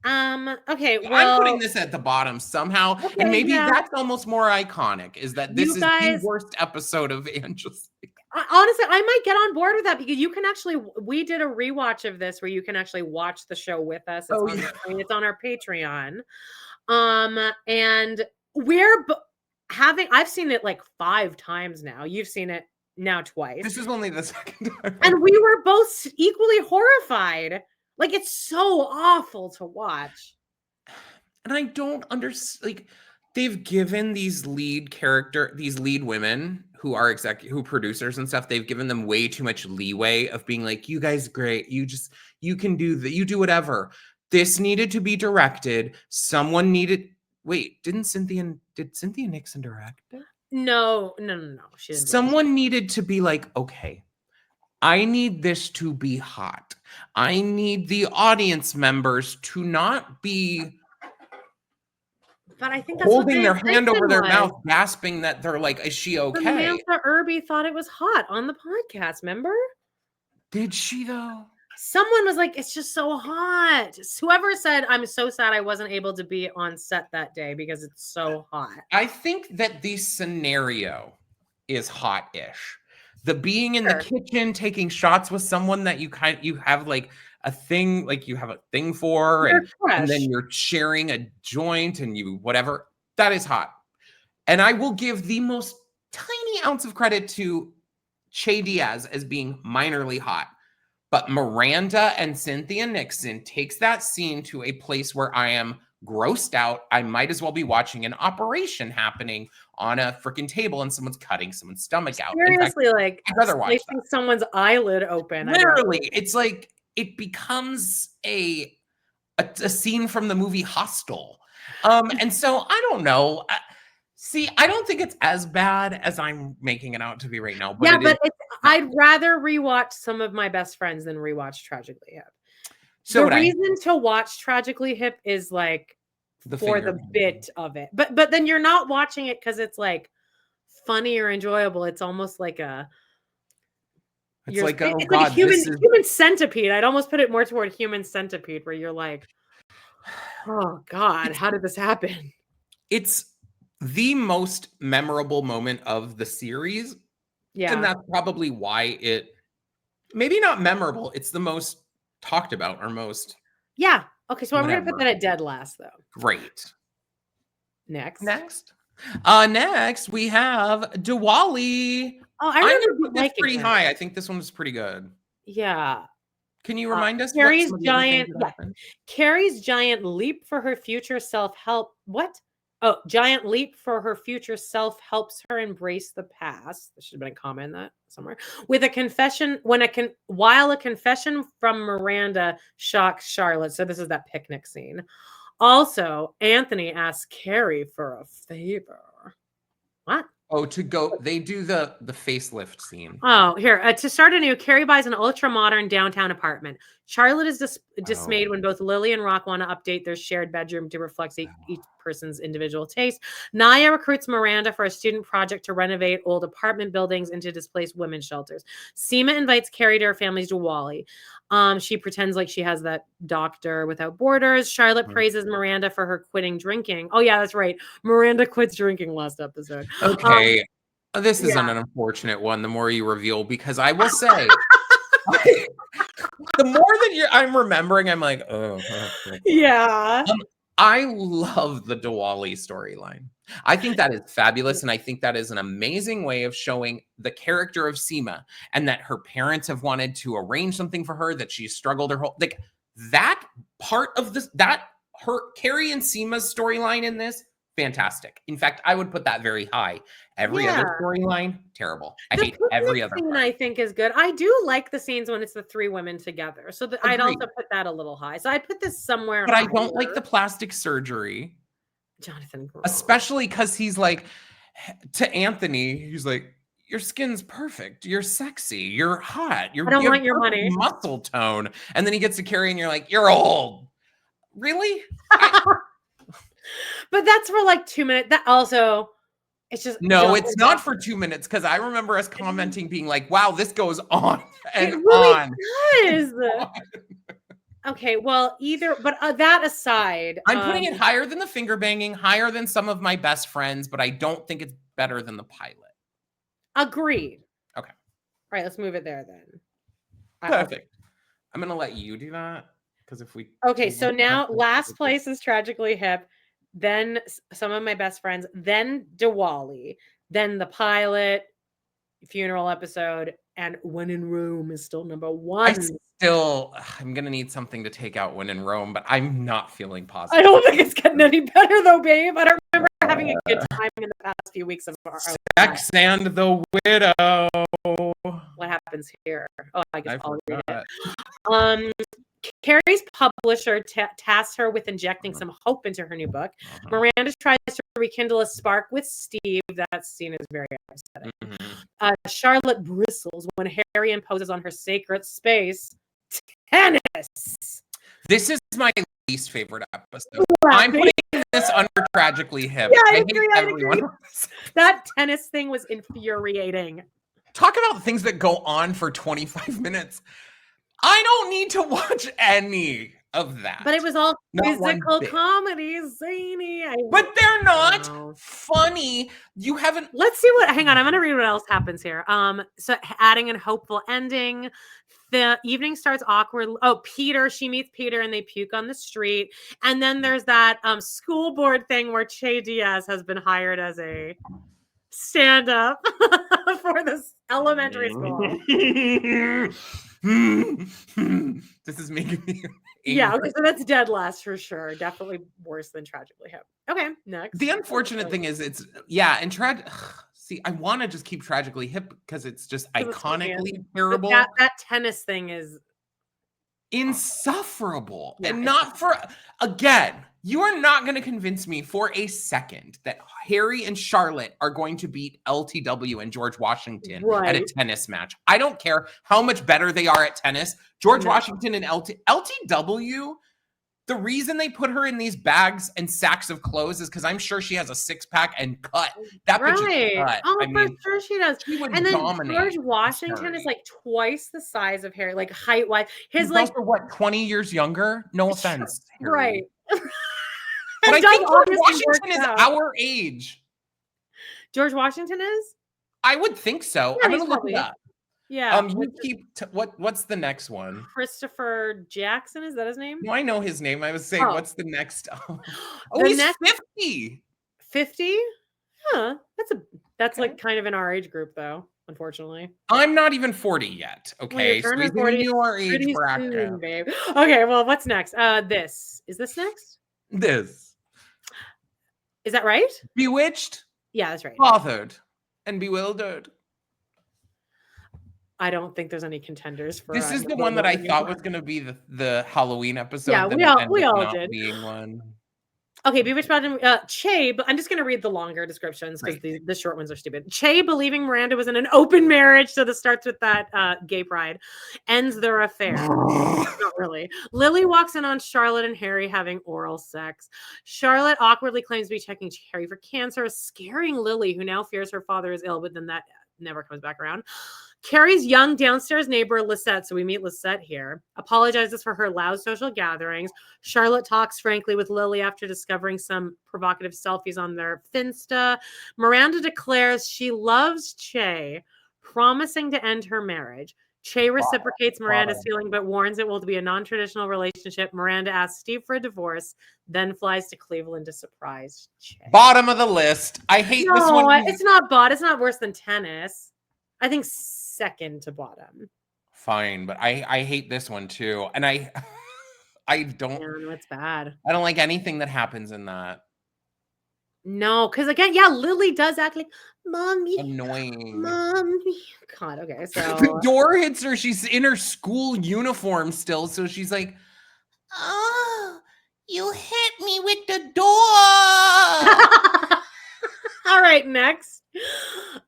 Okay, I'm well, putting this at the bottom somehow, okay, and maybe yeah. that's almost more iconic, is that this You is guys, the worst episode of Angela's. honestly, I might get on board with that because you can actually, we did a rewatch of this where you can actually watch the show with us. It's on the screen. It's on our Patreon. And we're having, I've seen it like 5 times now. You've seen it now twice. This is only the second time. And we were both equally horrified. Like, it's so awful to watch. And I don't understand, like, they've given these lead women who are who producers and stuff, they've given them way too much leeway of being like, you guys great, you can do that, you do whatever. This needed to be directed. Someone needed, wait, did Cynthia Nixon direct it? No. She didn't. Someone needed to be like, okay, I need this to be hot. I need the audience members to not be but I think that's holding their hand over their mouth, gasping that they're like, is she okay? Samantha Irby thought it was hot on the podcast, remember? Did she though? Someone was like, it's just so hot. Whoever said, I'm so sad I wasn't able to be on set that day because it's so hot. I think that the scenario is hot-ish. The being in the kitchen taking shots with someone that you have like a thing, like you have a thing for, and then you're sharing a joint and you whatever, that is hot. And I will give the most tiny ounce of credit to Che Diaz as being minorly hot. But Miranda and Cynthia Nixon takes that scene to a place where I am grossed out. I might as well be watching an operation happening on a freaking table and someone's cutting someone's stomach out. Seriously, like I'd rather watch that. Someone's eyelid open. Literally, it's like it becomes a scene from the movie Hostel. And so I don't know. See, I don't think it's as bad as I'm making it out to be right now. But I'd rather rewatch Some of My Best Friends than rewatch Tragically Hip. So the reason to watch Tragically Hip is like for the bit of it. But then you're not watching it because it's like funny or enjoyable. It's almost like a human centipede. I'd almost put it more toward Human Centipede, where you're like, oh God, how did this happen? It's the most memorable moment of the series. Yeah. And that's probably why it maybe not memorable. It's the most talked about or most. Yeah. Okay. So I'm going to put that at dead last though. Great. Next we have Diwali. Oh, I remember this pretty high. I think this one was pretty good. Yeah. Can you remind us? Carrie's giant leap for her future self-help. What? Oh, giant leap for her future self helps her embrace the past. There should have been a comment in that somewhere. With a confession, while a confession from Miranda shocks Charlotte. So this is that picnic scene. Also, Anthony asks Carrie for a favor. What? Oh, to go, they do the facelift scene. Oh, here. To start anew, Carrie buys an ultra-modern downtown apartment. Charlotte is dismayed when both Lily and Rock want to update their shared bedroom to reflect each person's individual taste. Naya recruits Miranda for a student project to renovate old apartment buildings into displaced women's shelters. Seema invites Carrie to her family's Diwali. She pretends like she has that Doctor Without Borders. Charlotte praises Miranda for her quitting drinking. Oh, yeah, that's right. Miranda quits drinking last episode. Okay. This is an unfortunate one, the more you reveal, because I will say, the more that I'm remembering, I'm like, oh. Yeah. I love the Diwali storyline. I think that is fabulous. And I think that is an amazing way of showing the character of Seema and that her parents have wanted to arrange something for her, that she's struggled her whole, that part of this, Carrie and Seema's storyline in this, fantastic. In fact, I would put that very high. Every other storyline, terrible. I hate every other scene, part. I think is good. I do like the scenes when it's the 3 women together. So I'd also put that a little high. So I'd put this somewhere But higher. I don't like the plastic surgery. Jonathan Groff. Especially because he's like, to Anthony, he's like, your skin's perfect. You're sexy. You're hot. I don't want your money. Muscle tone. And then he gets to Carrie and you're like, you're old. Really? But that's for like 2 minutes. That also, it's just. No, it's not for 2 minutes because I remember us commenting being like, wow, this goes on and it really on. Does. Okay, well, but that aside. I'm putting it higher than the finger banging, higher than Some of My Best Friends, but I don't think it's better than the pilot. Agreed. Okay. All right, let's move it there then. Perfect. I'm going to let you do that because if we. Okay, so now last place is Tragically Hip, then Some of My Best Friends, then Diwali, then the pilot, funeral episode, and When in Rome is still number 1. I'm going to need something to take out When in Rome, but I'm not feeling positive. I don't think it's getting any better though, babe. I don't remember having a good time in the past few weeks of our Sex and the Widow. What happens here? Oh, I guess I'll read it. Carrie's publisher tasks her with injecting some hope into her new book. Miranda tries to rekindle a spark with Steve. That scene is very upsetting. Charlotte bristles when Harry imposes on her sacred space. Tennis. This is my least favorite episode. I'm putting this under Tragically Hip. Yeah, I hate everyone. That tennis thing was infuriating. Talk about things that go on for 25 minutes. I don't need to watch any of that. But it was all physical comedy, zany. But they're not funny. You haven't. Let's see what. Hang on, I'm going to read what else happens here. So adding a hopeful ending. The evening starts awkward. Oh, she meets Peter and they puke on the street. And then there's that school board thing where Che Diaz has been hired as a stand-up for this elementary school. This is making me angry. Yeah, okay, so that's dead last for sure. Definitely worse than Tragically Hip. Okay, next. The unfortunate thing is and see, I want to just keep Tragically Hip because it's just iconically terrible. That tennis thing is insufferable. Yeah, and not for, again, you are not going to convince me for a second that Harry and Charlotte are going to beat LTW and George Washington at a tennis match. I don't care how much better they are at tennis. George Washington and LTW, the reason they put her in these bags and sacks of clothes is because I'm sure she has a six-pack and cut. That bitch is cut. Oh, for sure she does. And then George Washington is like twice the size of Harry, like height-wise. He's like, what, 20 years younger? No offense, Harry. Right. But I think George Washington is our age. George Washington is? I would think so. Yeah, I'm going to look it up. Yeah. You keep what's the next one? Christopher Jackson, is that his name? No, I know his name. I was saying, what's the next? He's 50. 50? Huh. That's like kind of in our age group though, unfortunately. I'm not even 40 yet. Okay. Well, so he's 40 in our age bracket. Soon, babe. Okay, well, what's next? Is this next? This. Is that right? Bewitched? Yeah, that's right. Bothered and bewildered. I don't think there's any contenders for this. Is the one that I thought was going to be the Halloween episode. Yeah, we all did. Being one. Okay, Bewitched, Che, but I'm just going to read the longer descriptions because the short ones are stupid. Che, believing Miranda was in an open marriage, so this starts with that gay pride, ends their affair. Not really. Lily walks in on Charlotte and Harry having oral sex. Charlotte awkwardly claims to be checking Harry for cancer, scaring Lily, who now fears her father is ill, but then that never comes back around. Carrie's young downstairs neighbor, Lisette, so we meet Lisette here, apologizes for her loud social gatherings. Charlotte talks frankly with Lily after discovering some provocative selfies on their Finsta. Miranda declares she loves Che, promising to end her marriage. Che reciprocates Miranda's feeling, but warns it will be a non-traditional relationship. Miranda asks Steve for a divorce, then flies to Cleveland to surprise Che. Bottom of the list. I hate this one. It's not bad. It's not worse than tennis. I think second to bottom. Fine, but I hate this one too. And I don't. Yeah, it's bad. I don't like anything that happens in that. No, because again, yeah, Lily does act like mommy. Annoying. Mommy. God, okay, so The door hits her. She's in her school uniform still, so she's like, "Oh, you hit me with the door." all right, next.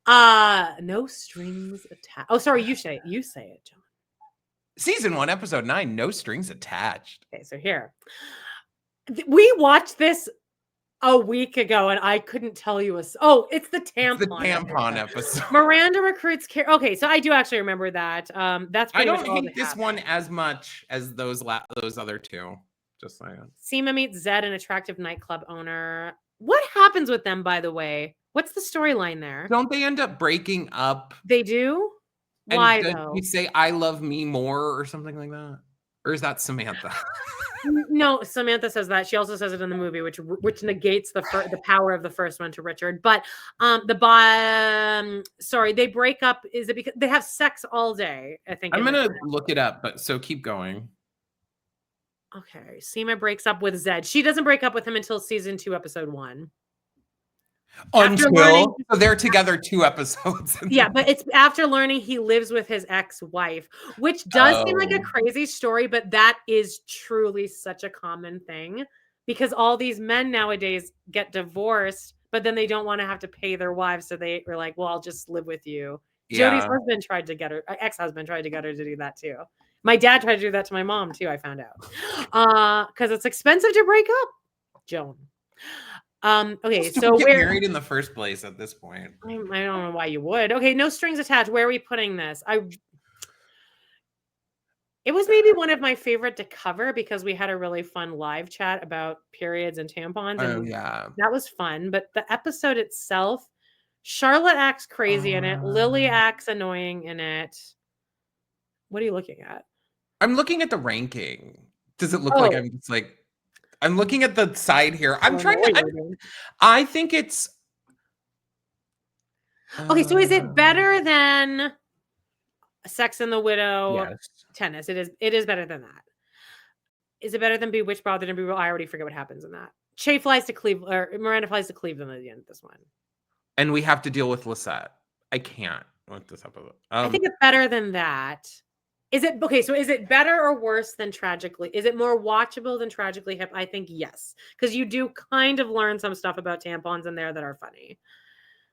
No strings attached. Oh, sorry, you say it, John. Season 1, episode 9, no strings attached. Okay, so here. We watched this a week ago, and I couldn't tell you it's the tampon. It's the tampon episode. Miranda recruits Carrie. Okay, so I do actually remember that. That's I pretty much don't all hate that this happened. one as much as those other two. Just saying. Seema meets Zed, an attractive nightclub owner. What happens with them, by the way? What's the storyline there? Don't they end up breaking up? They do? Why, and though? You say, "I love me more" or something like that? Or is that Samantha? No, Samantha says that. She also says it in the movie, which negates the power of the first one to Richard. But they break up. Is it because they have sex all day? I think I'm gonna look it up, but so keep going. Okay, Seema breaks up with Zed. She doesn't break up with him until season 2, episode 1. So they're together 2 episodes. Yeah, but it's after learning he lives with his ex-wife, which does seem like a crazy story, but that is truly such a common thing because all these men nowadays get divorced, but then they don't want to have to pay their wives, so they were like, "Well, I'll just live with you." Yeah. Jody's husband tried to get her, ex-husband tried to get her to do that too. My dad tried to do that to my mom too. I found out because it's expensive to break up, Joan. Okay, so we're married in the first place at this point. I don't know why you would. Okay, no strings attached. Where are we putting this? It was maybe one of my favorite to cover because we had a really fun live chat about periods and tampons. And that was fun. But the episode itself, Charlotte acts crazy in it. Lily acts annoying in it. What are you looking at? I'm looking at the ranking. Does it look like I'm just like I'm looking at the side here. I'm trying to. I think it's. Okay, so is it better than Sex and the Widow? Yes. Tennis. It is better than that. Is it better than Bewitched, Bothered, and Bewildered? I already forget what happens in that. Shay flies to Cleveland, or Miranda flies to Cleveland at the end of this one. And we have to deal with Lisette. I can't with this episode. I think it's better than that. Is it okay? So is it better or worse than Tragically? Is it more watchable than Tragically Hip? I think yes, because you do kind of learn some stuff about tampons in there that are funny.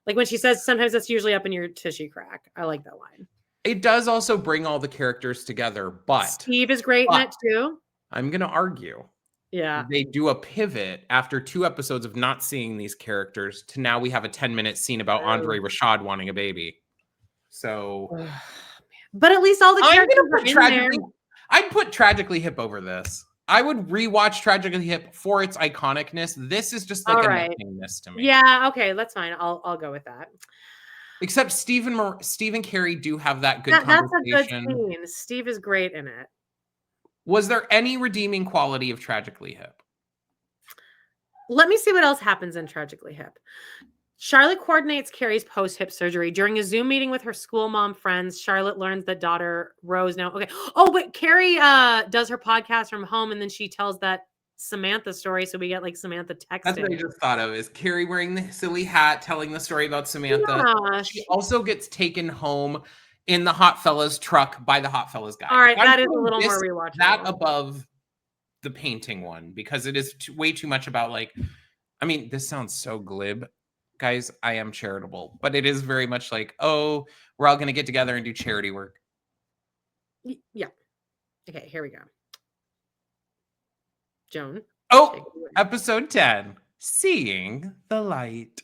Like when she says, "Sometimes it's usually up in your tushy crack." I like that line. It does also bring all the characters together, but Steve is great in it too. I'm gonna argue. Yeah, they do a pivot after 2 episodes of not seeing these characters to now we have a 10-minute scene about Andre Rashad wanting a baby. So. But at least all the characters are in there. I'd put Tragically Hip over this. I would rewatch Tragically Hip for its iconicness. This is just like a nothingness to me. Yeah, okay, that's fine. I'll go with that. Except Steve and Carrie do have that good conversation. That's a good scene. Steve is great in it. Was there any redeeming quality of Tragically Hip? Let me see what else happens in Tragically Hip. Charlotte coordinates Carrie's post-hip surgery. During a Zoom meeting with her school mom friends, Charlotte learns that daughter Rose now. Okay. Oh, but Carrie does her podcast from home, and then she tells that Samantha story. So we get like Samantha texting. That's what I just thought of, is Carrie wearing the silly hat, telling the story about Samantha. Yeah. She also gets taken home in the Hot Fellas truck by the Hot Fellas guy. All right, that is a little more rewatchable. That above the painting one, because it is way too much about like, I mean, this sounds so glib. Guys, I am charitable, but it is very much like, oh, we're all going to get together and do charity work. Yeah. Okay, here we go. Joan. Oh, episode 10, Seeing the Light.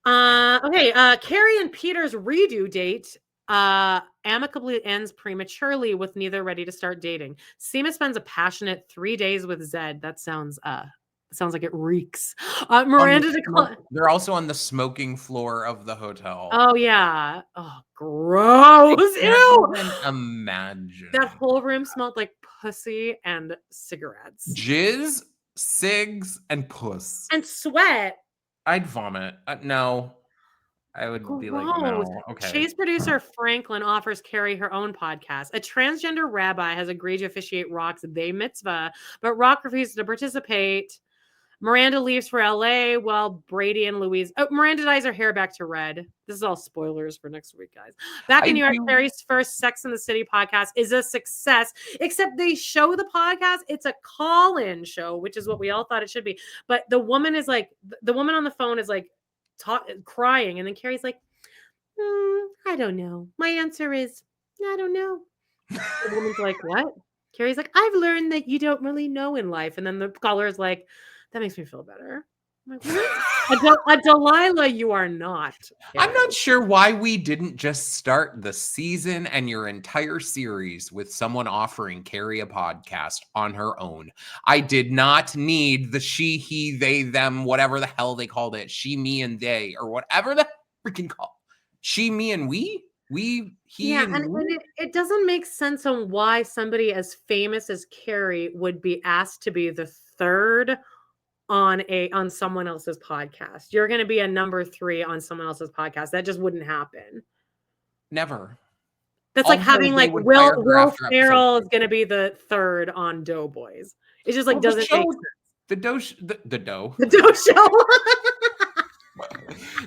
Okay, Carrie and Peter's redo date amicably ends prematurely with neither ready to start dating. Seema spends a passionate 3 days with Zed. That sounds like it reeks. Miranda declines. They're also on the smoking floor of the hotel. Oh yeah. Oh, gross. Ew. Imagine. That whole room smelled like pussy and cigarettes. Jizz, cigs, and puss. And sweat. I'd vomit. No. I would be like, no. Okay. Shay's producer Franklin offers Carrie her own podcast. A transgender rabbi has agreed to officiate Rock's They Mitzvah, but Rock refuses to participate. Miranda leaves for LA while Brady and Louise. Oh, Miranda dyes her hair back to red. This is all spoilers for next week, guys. Back in New York, Carrie's first Sex and the City podcast is a success, except they show the podcast. It's a call-in show, which is what we all thought it should be. But the woman is like, the woman on the phone is like crying. And then Carrie's like, I don't know. My answer is, I don't know. The woman's like, what? Carrie's like, I've learned that you don't really know in life. And then the caller is like, that makes me feel better. I'm like, a Delilah, you are not. Carrie. I'm not sure why we didn't just start the season and your entire series with someone offering Carrie a podcast on her own. I did not need the she, he, they, them, whatever the hell they called it. She, me, and they, or whatever the freaking call. She, me, and we. We, he, and it doesn't make sense on why somebody as famous as Carrie would be asked to be the third on someone else's podcast. You're going to be a number 3 on someone else's podcast. That just wouldn't happen. Never. That's like having like Will Ferrell is going to be the third on Doughboys. It just like doesn't make sense. The Dough show.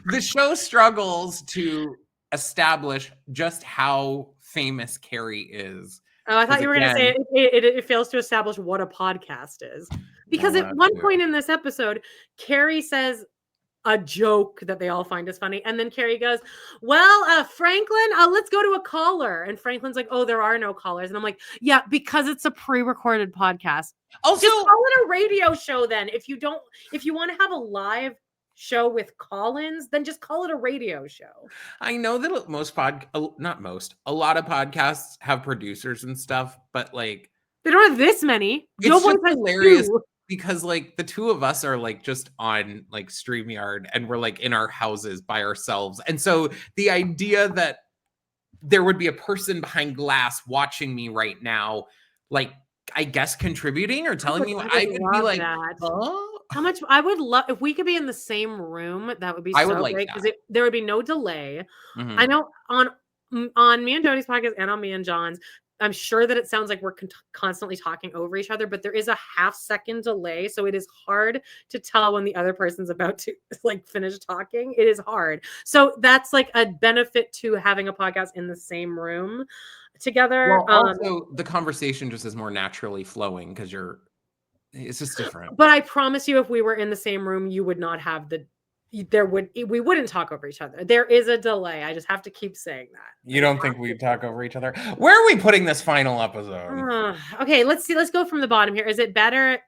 The show struggles to establish just how famous Carrie is. Oh, I thought you were going to say it fails to establish what a podcast is. Because at one point in this episode, Carrie says a joke that they all find is funny. And then Carrie goes, well, Franklin, let's go to a caller. And Franklin's like, oh, there are no callers. And I'm like, yeah, because it's a pre-recorded podcast. Also, just call it a radio show then. If you want to have a live show with call-ins, then just call it a radio show. I know that a lot of podcasts have producers and stuff, but like they don't have this many. It's just hilarious because like the two of us are like just on like StreamYard and we're like in our houses by ourselves. And so the idea that there would be a person behind glass watching me right now, like I guess contributing or telling me what I would be like, how much I would love if we could be in the same room. That would be so great because there would be no delay. Mm-hmm. I know on me and Jody's podcast and on me and John's, I'm sure that it sounds like we're constantly talking over each other, but there is a half-second delay, so it is hard to tell when the other person's about to like finish talking. It is hard, so that's like a benefit to having a podcast in the same room together. Well, also the conversation just is more naturally flowing because it's just different. But I promise you, if we were in the same room, you would not have we wouldn't talk over each other. There is a delay. I just have to keep saying that. You don't think we'd talk over each other? Where are we putting this final episode? Okay, let's see. Let's go from the bottom here. Is it better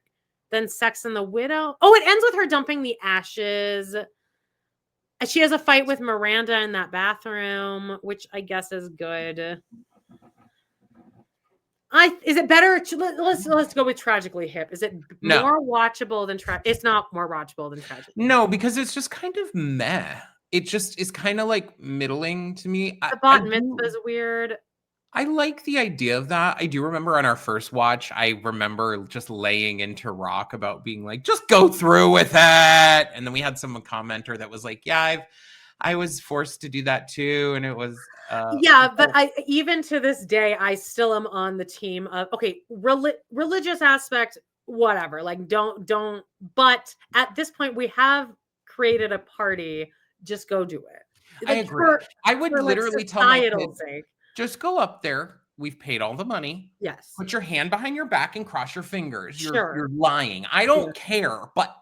than Sex and the Widow? Oh, it ends with her dumping the ashes. She has a fight with Miranda in that bathroom, which I guess is good. Is it better? Let's go with Tragically Hip. Is it more watchable than It's not more watchable than Tragically. No, because it's just kind of meh. It just is kind of like middling to me. The bat mitzvah is weird. I like the idea of that. I do remember on our first watch, I remember just laying into Rock about being like, just go through with it. And then we had some commenter that was like, yeah, I was forced to do that too. And it was... but even to this day, I still am on the team of, okay, religious aspect, whatever, like don't, but at this point we have created a party, just go do it. Like, I agree. I would literally tell my kids, just go up there. We've paid all the money. Yes. Put your hand behind your back and cross your fingers. You're lying. I don't care, but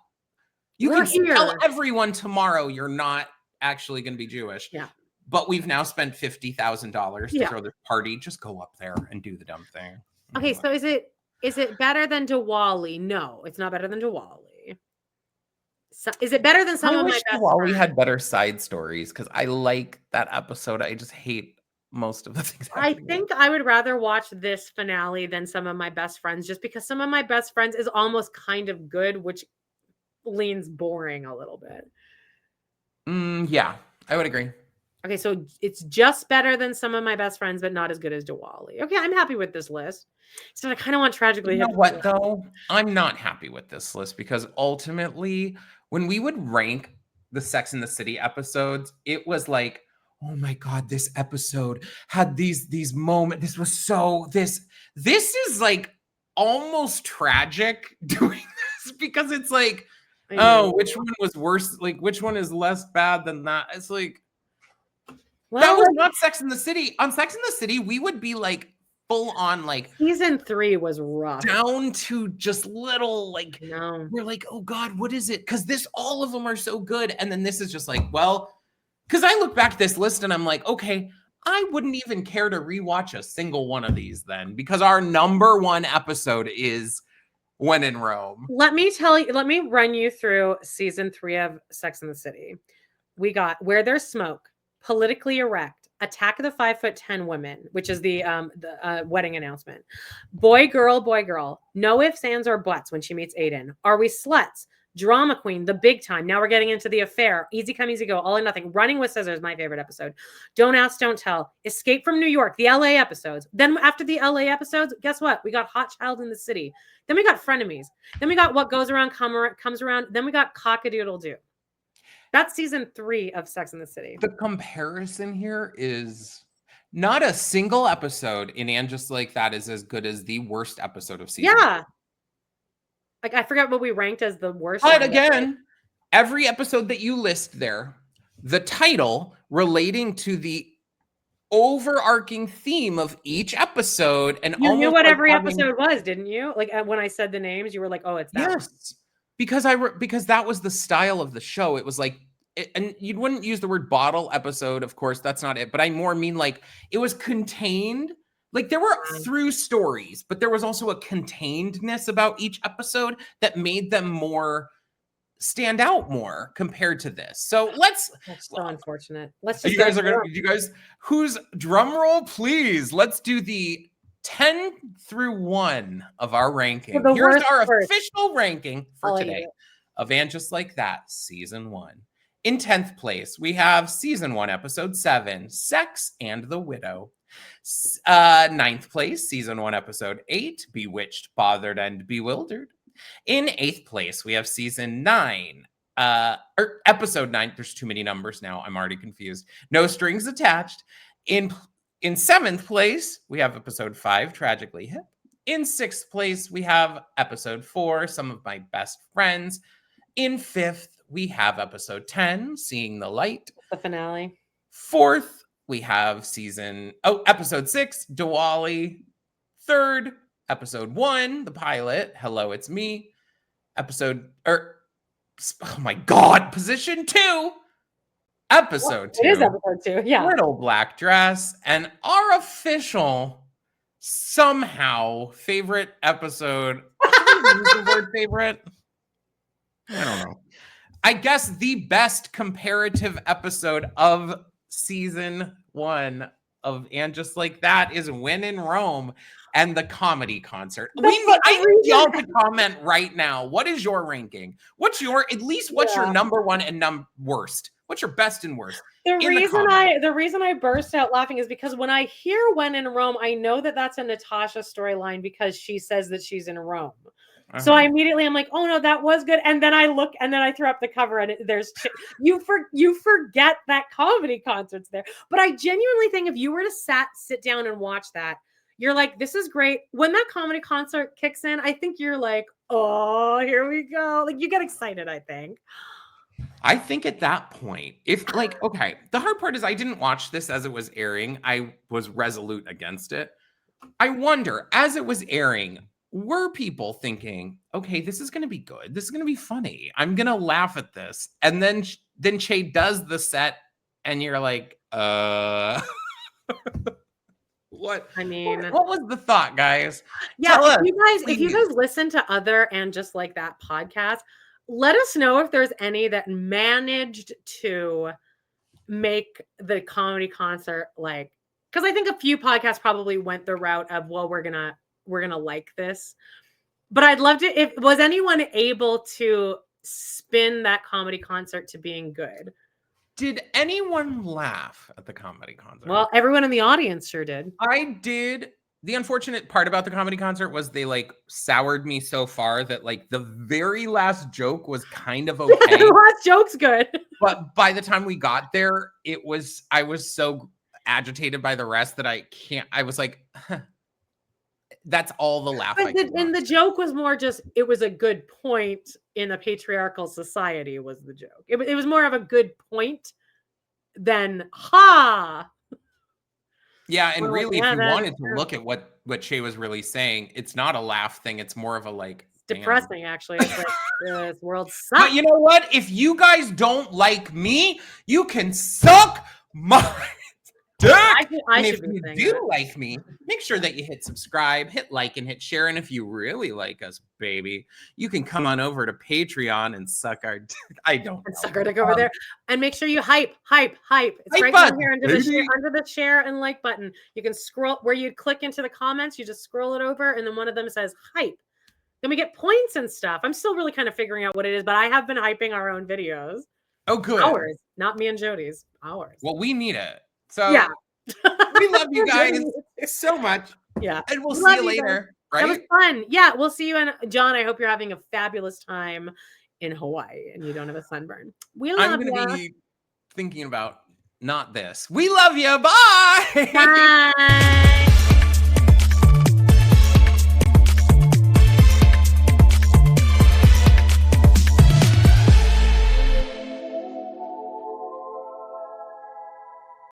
you can tell everyone tomorrow you're not actually going to be Jewish. Yeah. But we've now spent $50,000 to throw this party. Just go up there and do the dumb thing. Okay, so is it better than Diwali? No, it's not better than Diwali. So, is it better than some of my best Diwali friends? Had better side stories because I like that episode. I just hate most of the things. I think I would rather watch this finale than some of my best friends, just because some of my best friends is almost kind of good, which leans boring a little bit. Yeah, I would agree. Okay, so it's just better than some of my best friends, but not as good as Diwali. Okay, I'm happy with this list. So I kind of want Tragically Hip. You know what, though? I'm not happy with this list because ultimately, when we would rank the Sex and the City episodes, it was like, oh my God, this episode had these moments. This was so, this is like almost tragic doing this because it's like, Oh, which one was worse? Like, which one is less bad than that? It's like, that was not Sex in the City. On Sex in the City, we would be like full on, like season 3 was rough, down to just little, like, no, we're like, oh God, what is it? Because all of them are so good. And then this is just like, well, because I look back at this list and I'm like, okay, I wouldn't even care to rewatch a single one of these then, because our number one episode is When in Rome. let me run you through season 3 of Sex in the City. We got Where There's Smoke, Politically Erect, Attack of the 5'10" Women, which is the wedding announcement. Boy, girl, no ifs, ands, or buts when she meets Aiden. Are We Sluts? Drama Queen, The Big Time. Now we're getting into The Affair. Easy Come, Easy Go, All or Nothing. Running with Scissors, my favorite episode. Don't Ask, Don't Tell. Escape from New York, the LA episodes. Then after the LA episodes, guess what? We got Hot Child in the City. Then we got Frenemies. Then we got What Goes Around Comes Around. Then we got Cock-a-Doodle-Doo. That's season 3 of Sex in the City. The comparison here is not a single episode in And Just Like That is as good as the worst episode of season. Yeah. Like, I forgot what we ranked as the worst. But again, every episode that you list there, the title relating to the overarching theme of each episode, and you knew what every episode was, didn't you? Like, when I said the names, you were like, "Oh, it's that." Yes, because that was the style of the show. It was like, and you wouldn't use the word bottle episode, of course, that's not it. But I more mean like it was contained. Like there were through stories, but there was also a containedness about each episode that made them more stand out more compared to this. So that's so unfortunate. Let's just you guys whose drum roll, please. Let's do the 10 through 1 of our ranking. Here's our official ranking for today of And Just Like That season 1. In 10th place, we have season 1, episode 7, Sex and the Widow. 9th place, season 1, episode 8, Bewitched, Bothered, and Bewildered. In 8th place, we have season 9, or episode 9. There's too many numbers now. I'm already confused. No Strings Attached. In 7th place, we have episode 5, Tragically Hip. In 6th place, we have episode 4, Some of My Best Friends. In 5th, we have episode 10, Seeing the Light. The finale. 4th, we have episode 6, Diwali. 3rd, episode 1, the pilot, Hello, It's Me. Position 2, episode 2. It is episode 2, yeah. Little Black Dress. And our official, somehow, favorite episode. Should we use the word favorite? I don't know. I guess the best comparative episode of season 1 of And Just Like That is When in Rome and the comedy concert. I need y'all to comment right now. What is your ranking? What's your number 1 and worst? What's your best and worst? The reason I burst out laughing is because when I hear When in Rome, I know that that's a Natasha storyline because she says that she's in Rome. So I'm like, oh no, that was good. And then I look, and then I throw up the cover, and there's you forget that comedy concert's there. But I genuinely think if you were to sit down and watch that, you're like, this is great. When that comedy concert kicks in, I think you're like, oh, here we go. Like you get excited, I think. I think at that point, okay, the hard part is I didn't watch this as it was airing. I was resolute against it. I wonder, as it was airing, were people thinking, okay, this is going to be good. This is going to be funny. I'm going to laugh at this. And then Che does the set and you're like, what? I mean, what was the thought, guys? Yeah. If you guys listen to other And Just Like That podcast, let us know if there's any that managed to make the comedy concert because I think a few podcasts probably went the route of, well, we're gonna like this, but I'd love to. Was anyone able to spin that comedy concert to being good? Did anyone laugh at the comedy concert? Well, everyone in the audience sure did. I did. The unfortunate part about the comedy concert was they soured me so far that the very last joke was kind of okay. The last joke's good. But by the time we got there, I was so agitated by the rest that I was like, that's all the laugh I could and the joke was more just, it was a good point in a patriarchal society was the joke. It was more of a good point than ha. Yeah, and really, if you wanted to true. look at what Shay was really saying, it's not a laugh thing. It's more of a like depressing, actually. It's like this world sucks. But you know what? If you guys don't like me, you can suck my dick. And if you do like me, make sure that you hit subscribe, hit like, and hit share. And if you really like us, baby, you can come on over to Patreon and suck our dick. I don't know. Suck our dick over there. And make sure you hype. It's right down here under the share and like button. You can scroll where you click into the comments. You just scroll it over, and then one of them says hype. Then we get points and stuff. I'm still really kind of figuring out what it is, but I have been hyping our own videos. Oh, good. Ours, not me and Jody's. Ours. Well, we need it. So yeah. We love you guys so much. Yeah. And we'll see you later. Right? That was fun. Yeah, we'll see you. And John, I hope you're having a fabulous time in Hawaii and you don't have a sunburn. We love you. I'm going to be thinking about not this. We love you. Bye. Bye.